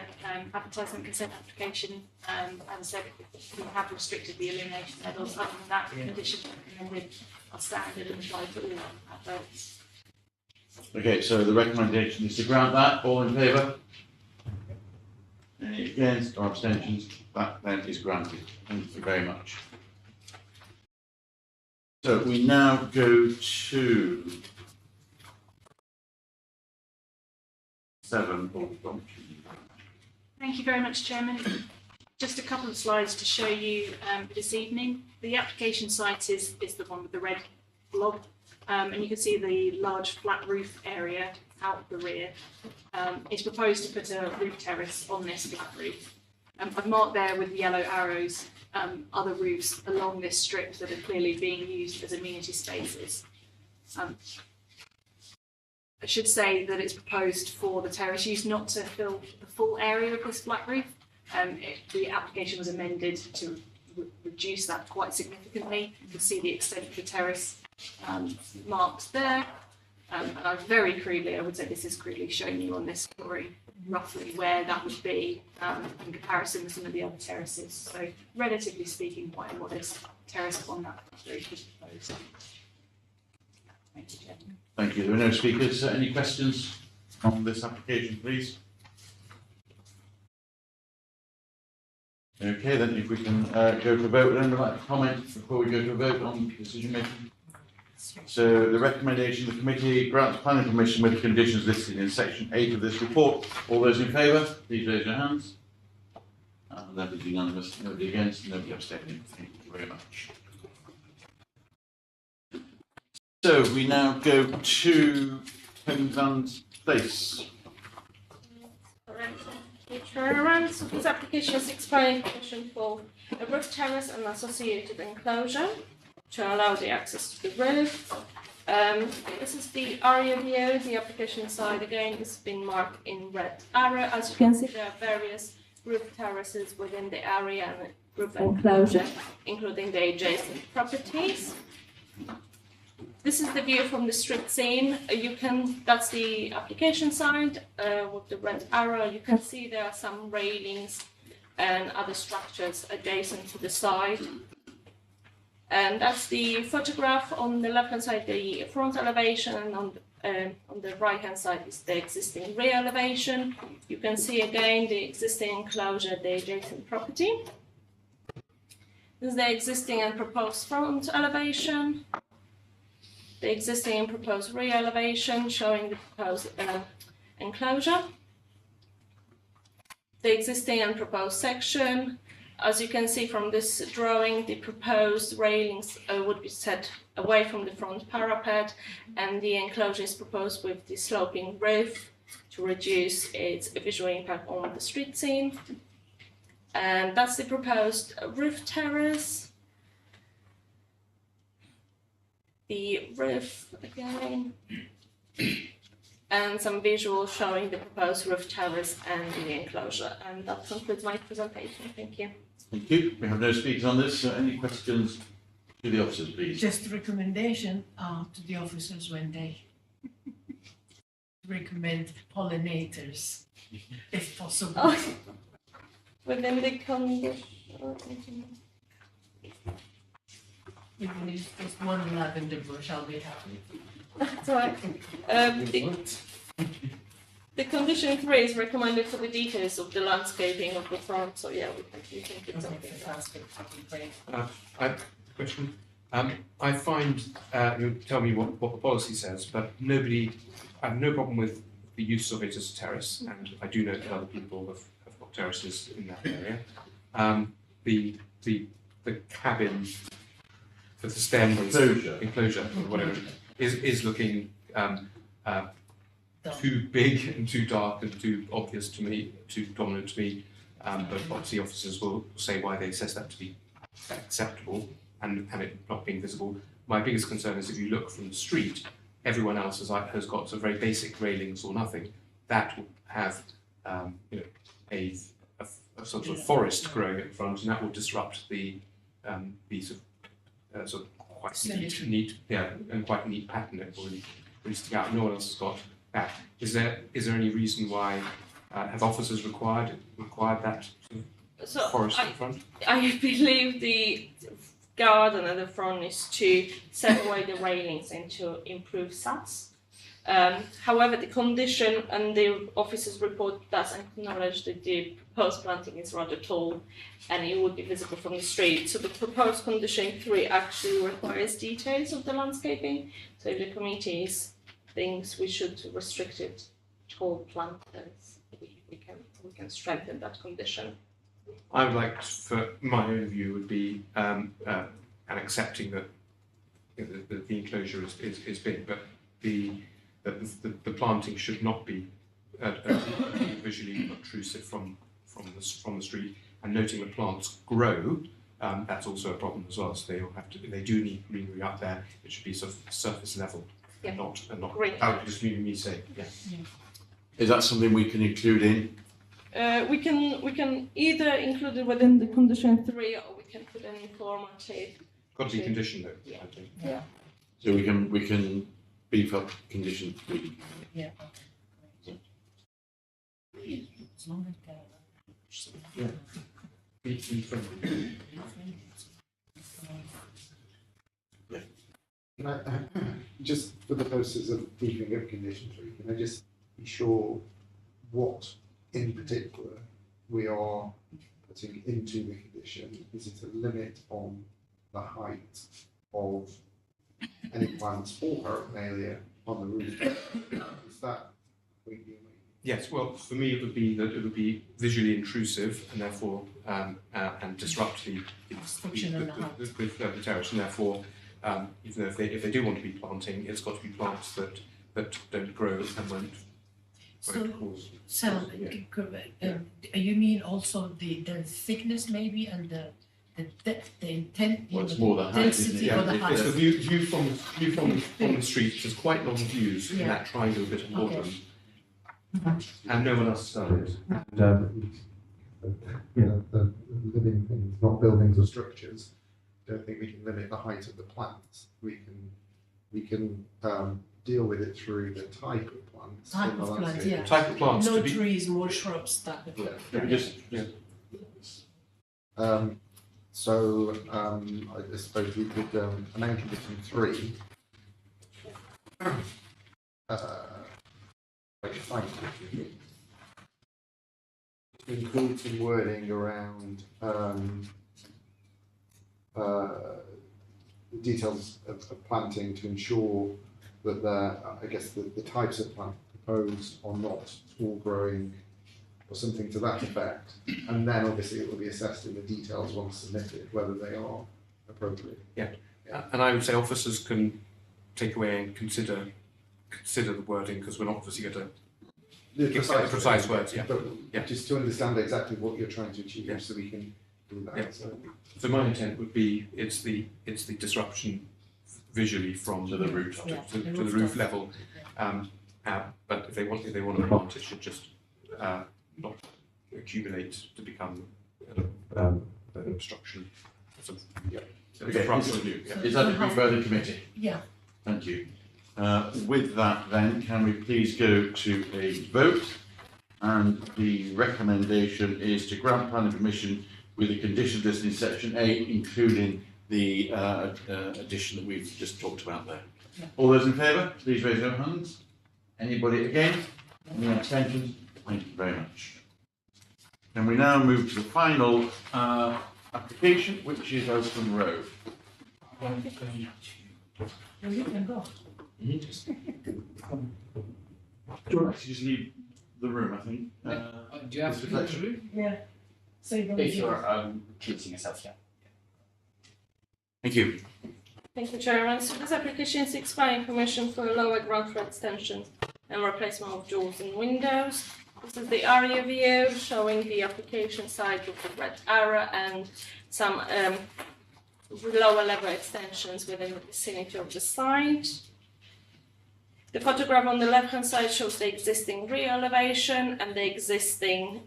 advertisement consent application. As I said, we have restricted the illumination levels. Other than that, the conditions recommended are standard and apply to all adverts. Okay, so the recommendation is to grant that. All in favour? Any against or abstentions? That then is granted. Thank you very much. So we now go to 7. Thank you very much, Chairman. Just a couple of slides to show you this evening. The application site is the one with the red blob, and you can see the large flat roof area out the rear. It's proposed to put a roof terrace on this flat roof. I've marked there with yellow arrows other roofs along this strip that are clearly being used as amenity spaces. I should say that it's proposed for the terrace use not to fill the full area of this flat roof. The application was amended to reduce that quite significantly. You can see the extent of the terrace marked there. And I very crudely, I would say this is crudely showing you on this drawing roughly where that would be in comparison with some of the other terraces. So relatively speaking, quite a modest terrace on that roof is proposed. Thank you, Chairman. Thank you. There are no speakers. Any questions on this application, please? Okay, then if we can go to a vote, would anyone like to comment before we go to a vote on decision making? So the recommendation of the committee grants planning permission with the conditions listed in section 8 of this report. All those in favour, please raise your hands. That is unanimous. Nobody against, nobody abstaining. Thank you very much. So we now go to Penzance Place. Chairman, so this application is exploring permission for a roof terrace and associated enclosure to allow the access to the roof. This is the area view. The application side again has been marked in red arrow. As you can see, there are various roof terraces within the area and roof enclosure, including the adjacent properties. This is the view from the street scene. That's the application side with the red arrow. You can see there are some railings and other structures adjacent to the side. And that's the photograph. On the left-hand side, the front elevation, and on the right-hand side is the existing rear elevation. You can see again the existing enclosure, the adjacent property. This is the existing and proposed front elevation. The existing and proposed rear elevation showing the proposed enclosure. The existing and proposed section. As you can see from this drawing, the proposed railings would be set away from the front parapet, and the enclosure is proposed with the sloping roof to reduce its visual impact on the street scene. And that's the proposed roof terrace. The roof again, and some visuals showing the proposed roof terrace and the enclosure. And that concludes my presentation. Thank you. Thank you. We have no speakers on this. So any questions to the officers, please? Just a recommendation to the officers when they recommend pollinators, if possible. Oh, within the condition. Even if there's one lavender bush, I'll be happy. That's all right. The condition 3 is recommended for the details of the landscaping of the front, so yeah, we can put something there. I have a question. I find, you'll tell me what the policy says, but I have no problem with the use of it as a terrace, and I do know that other people have got terraces in that area. The cabin for the stem enclosure or whatever is looking too big and too dark and too obvious to me, too dominant to me. But obviously officers will say why they assess that to be acceptable and it not being visible. My biggest concern is if you look from the street, everyone else has got some very basic railings or nothing. That will have a sort of forest growing at the front, and that will disrupt the sort of quite neat and quite neat pattern that will really stick out. No one else has got that. Is there any reason why have officers required that sort of forest at the front? I believe the garden at the front is to set away the railings and to improve SATs. However, the condition and the officer's report does acknowledge that the proposed planting is rather tall and it would be visible from the street. So the proposed condition 3 actually requires details of the landscaping. So if the committee thinks we should restrict it to tall planters, we can strengthen that condition. I would like, for my own view, would be and accepting that the enclosure is big, but the planting should not be visually obtrusive from the street, and noting that plants grow, that's also a problem as well. So they do need greenery up there. It should be sort of surface level, and not out just me say, yeah. Is that something we can include in? We can either include it within the condition 3 or we can put an informative. Got to be conditioned though. Yeah. I think. Yeah. So we can beef up condition 3. Yeah. Just for the purposes of beefing up condition 3, can I just be sure what in particular we are putting into the condition? Is it a limit on the height of any plants for paraphernalia on the roof. Is that what you mean? Yes, well, for me, it would be that it would be visually intrusive and therefore and disrupt the terrace, and therefore, even though if they do want to be planting, it's got to be plants that don't grow and won't cause. So, you mean also the thickness maybe and the intent, Well, it's more the height, isn't it? density or the height? It's the view from the street. There's quite long views in that triangle bit of woodland. And no one else has done it. And, the living things, not buildings or structures. Don't think we can limit the height of the plants. We can deal with it through the type of plants. Type in the of plant, landscape. yeah. Type of plants No to be- trees, more shrubs, type of plant. Let me just, So I suppose we could amend condition 3. To include some wording around the details of planting to ensure that the types of plant proposed are not tall growing or something to that effect. And then obviously it will be assessed in the details once submitted, whether they are appropriate. Yeah, and I would say officers can take away and consider the wording, because we're not obviously going to The give the precise words. Yeah, But yeah. just to understand exactly what you're trying to achieve, so we can do that. Yeah. So my intent would be it's the disruption visually from To the roof. to the roof level. But if they want to plant, it should just not accumulate to become an obstruction. Sort of, yeah. okay, Disruption. is that agreed by the committee? Yeah. Thank you. With that then, can we please go to a vote? And the recommendation is to grant planning permission with the conditions listed in section A, including the addition that we've just talked about there. Yeah. All those in favour, please raise your hands. Anybody against? Any abstentions? Thank you very much. And we now move to the final application, which is Open Road. Well, you can go. Do you want to just leave the room, I think? Do you have Mr. to Fletcher? leave? Yeah. So you're If you're choosing yourself, yeah. Thank you. Thank you, Chairman. So this application seeks planning permission for a lower ground floor extension and replacement of doors and windows. This is the area view showing the application site with the red arrow and some lower level extensions within the vicinity of the site. The photograph on the left-hand side shows the existing rear elevation and the existing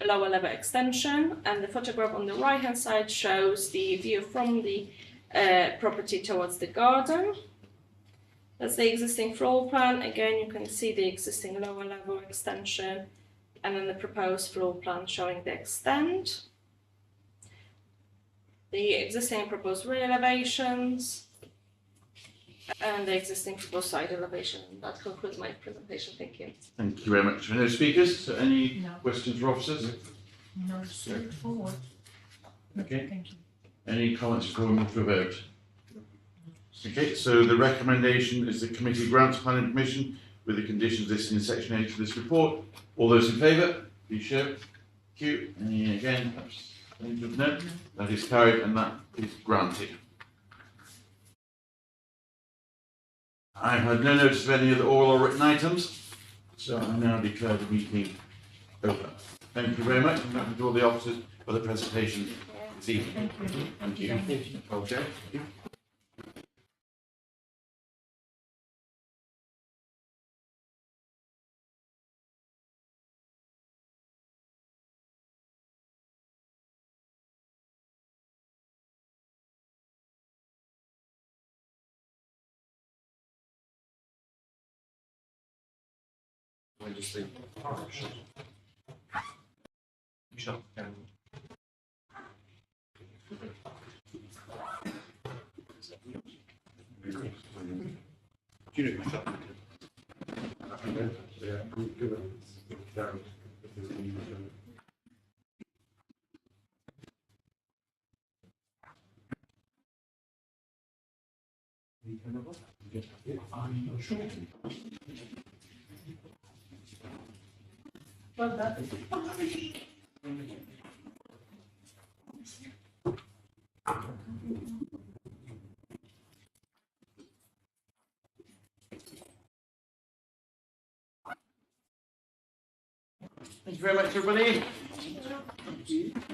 lower level extension, and the photograph on the right-hand side shows the view from the property towards the garden. That's the existing floor plan. Again, you can see the existing lower level extension and then the proposed floor plan showing the extent. The existing and proposed rear elevations and the existing proposed side elevation. That concludes my presentation. Thank you. Thank you very much. No speakers? So any No. questions for officers? No, straightforward. Okay. Thank you. Any comments before we move to a vote? Okay, so the recommendation is the committee grants planning permission with the conditions listed in section 8 of this report. All those in favour, please show. Thank you. Any again? Abstentions? No. That is carried and that is granted. I've had no notice of any other oral or written items, so I now declare the meeting over. Thank you very much, and thank you to all the officers for the presentation this evening. Thank you. Thank you. Okay. Thank you. I just think shut down. Do you know who shut down? I'm not sure. Well done. Thank you very much, everybody.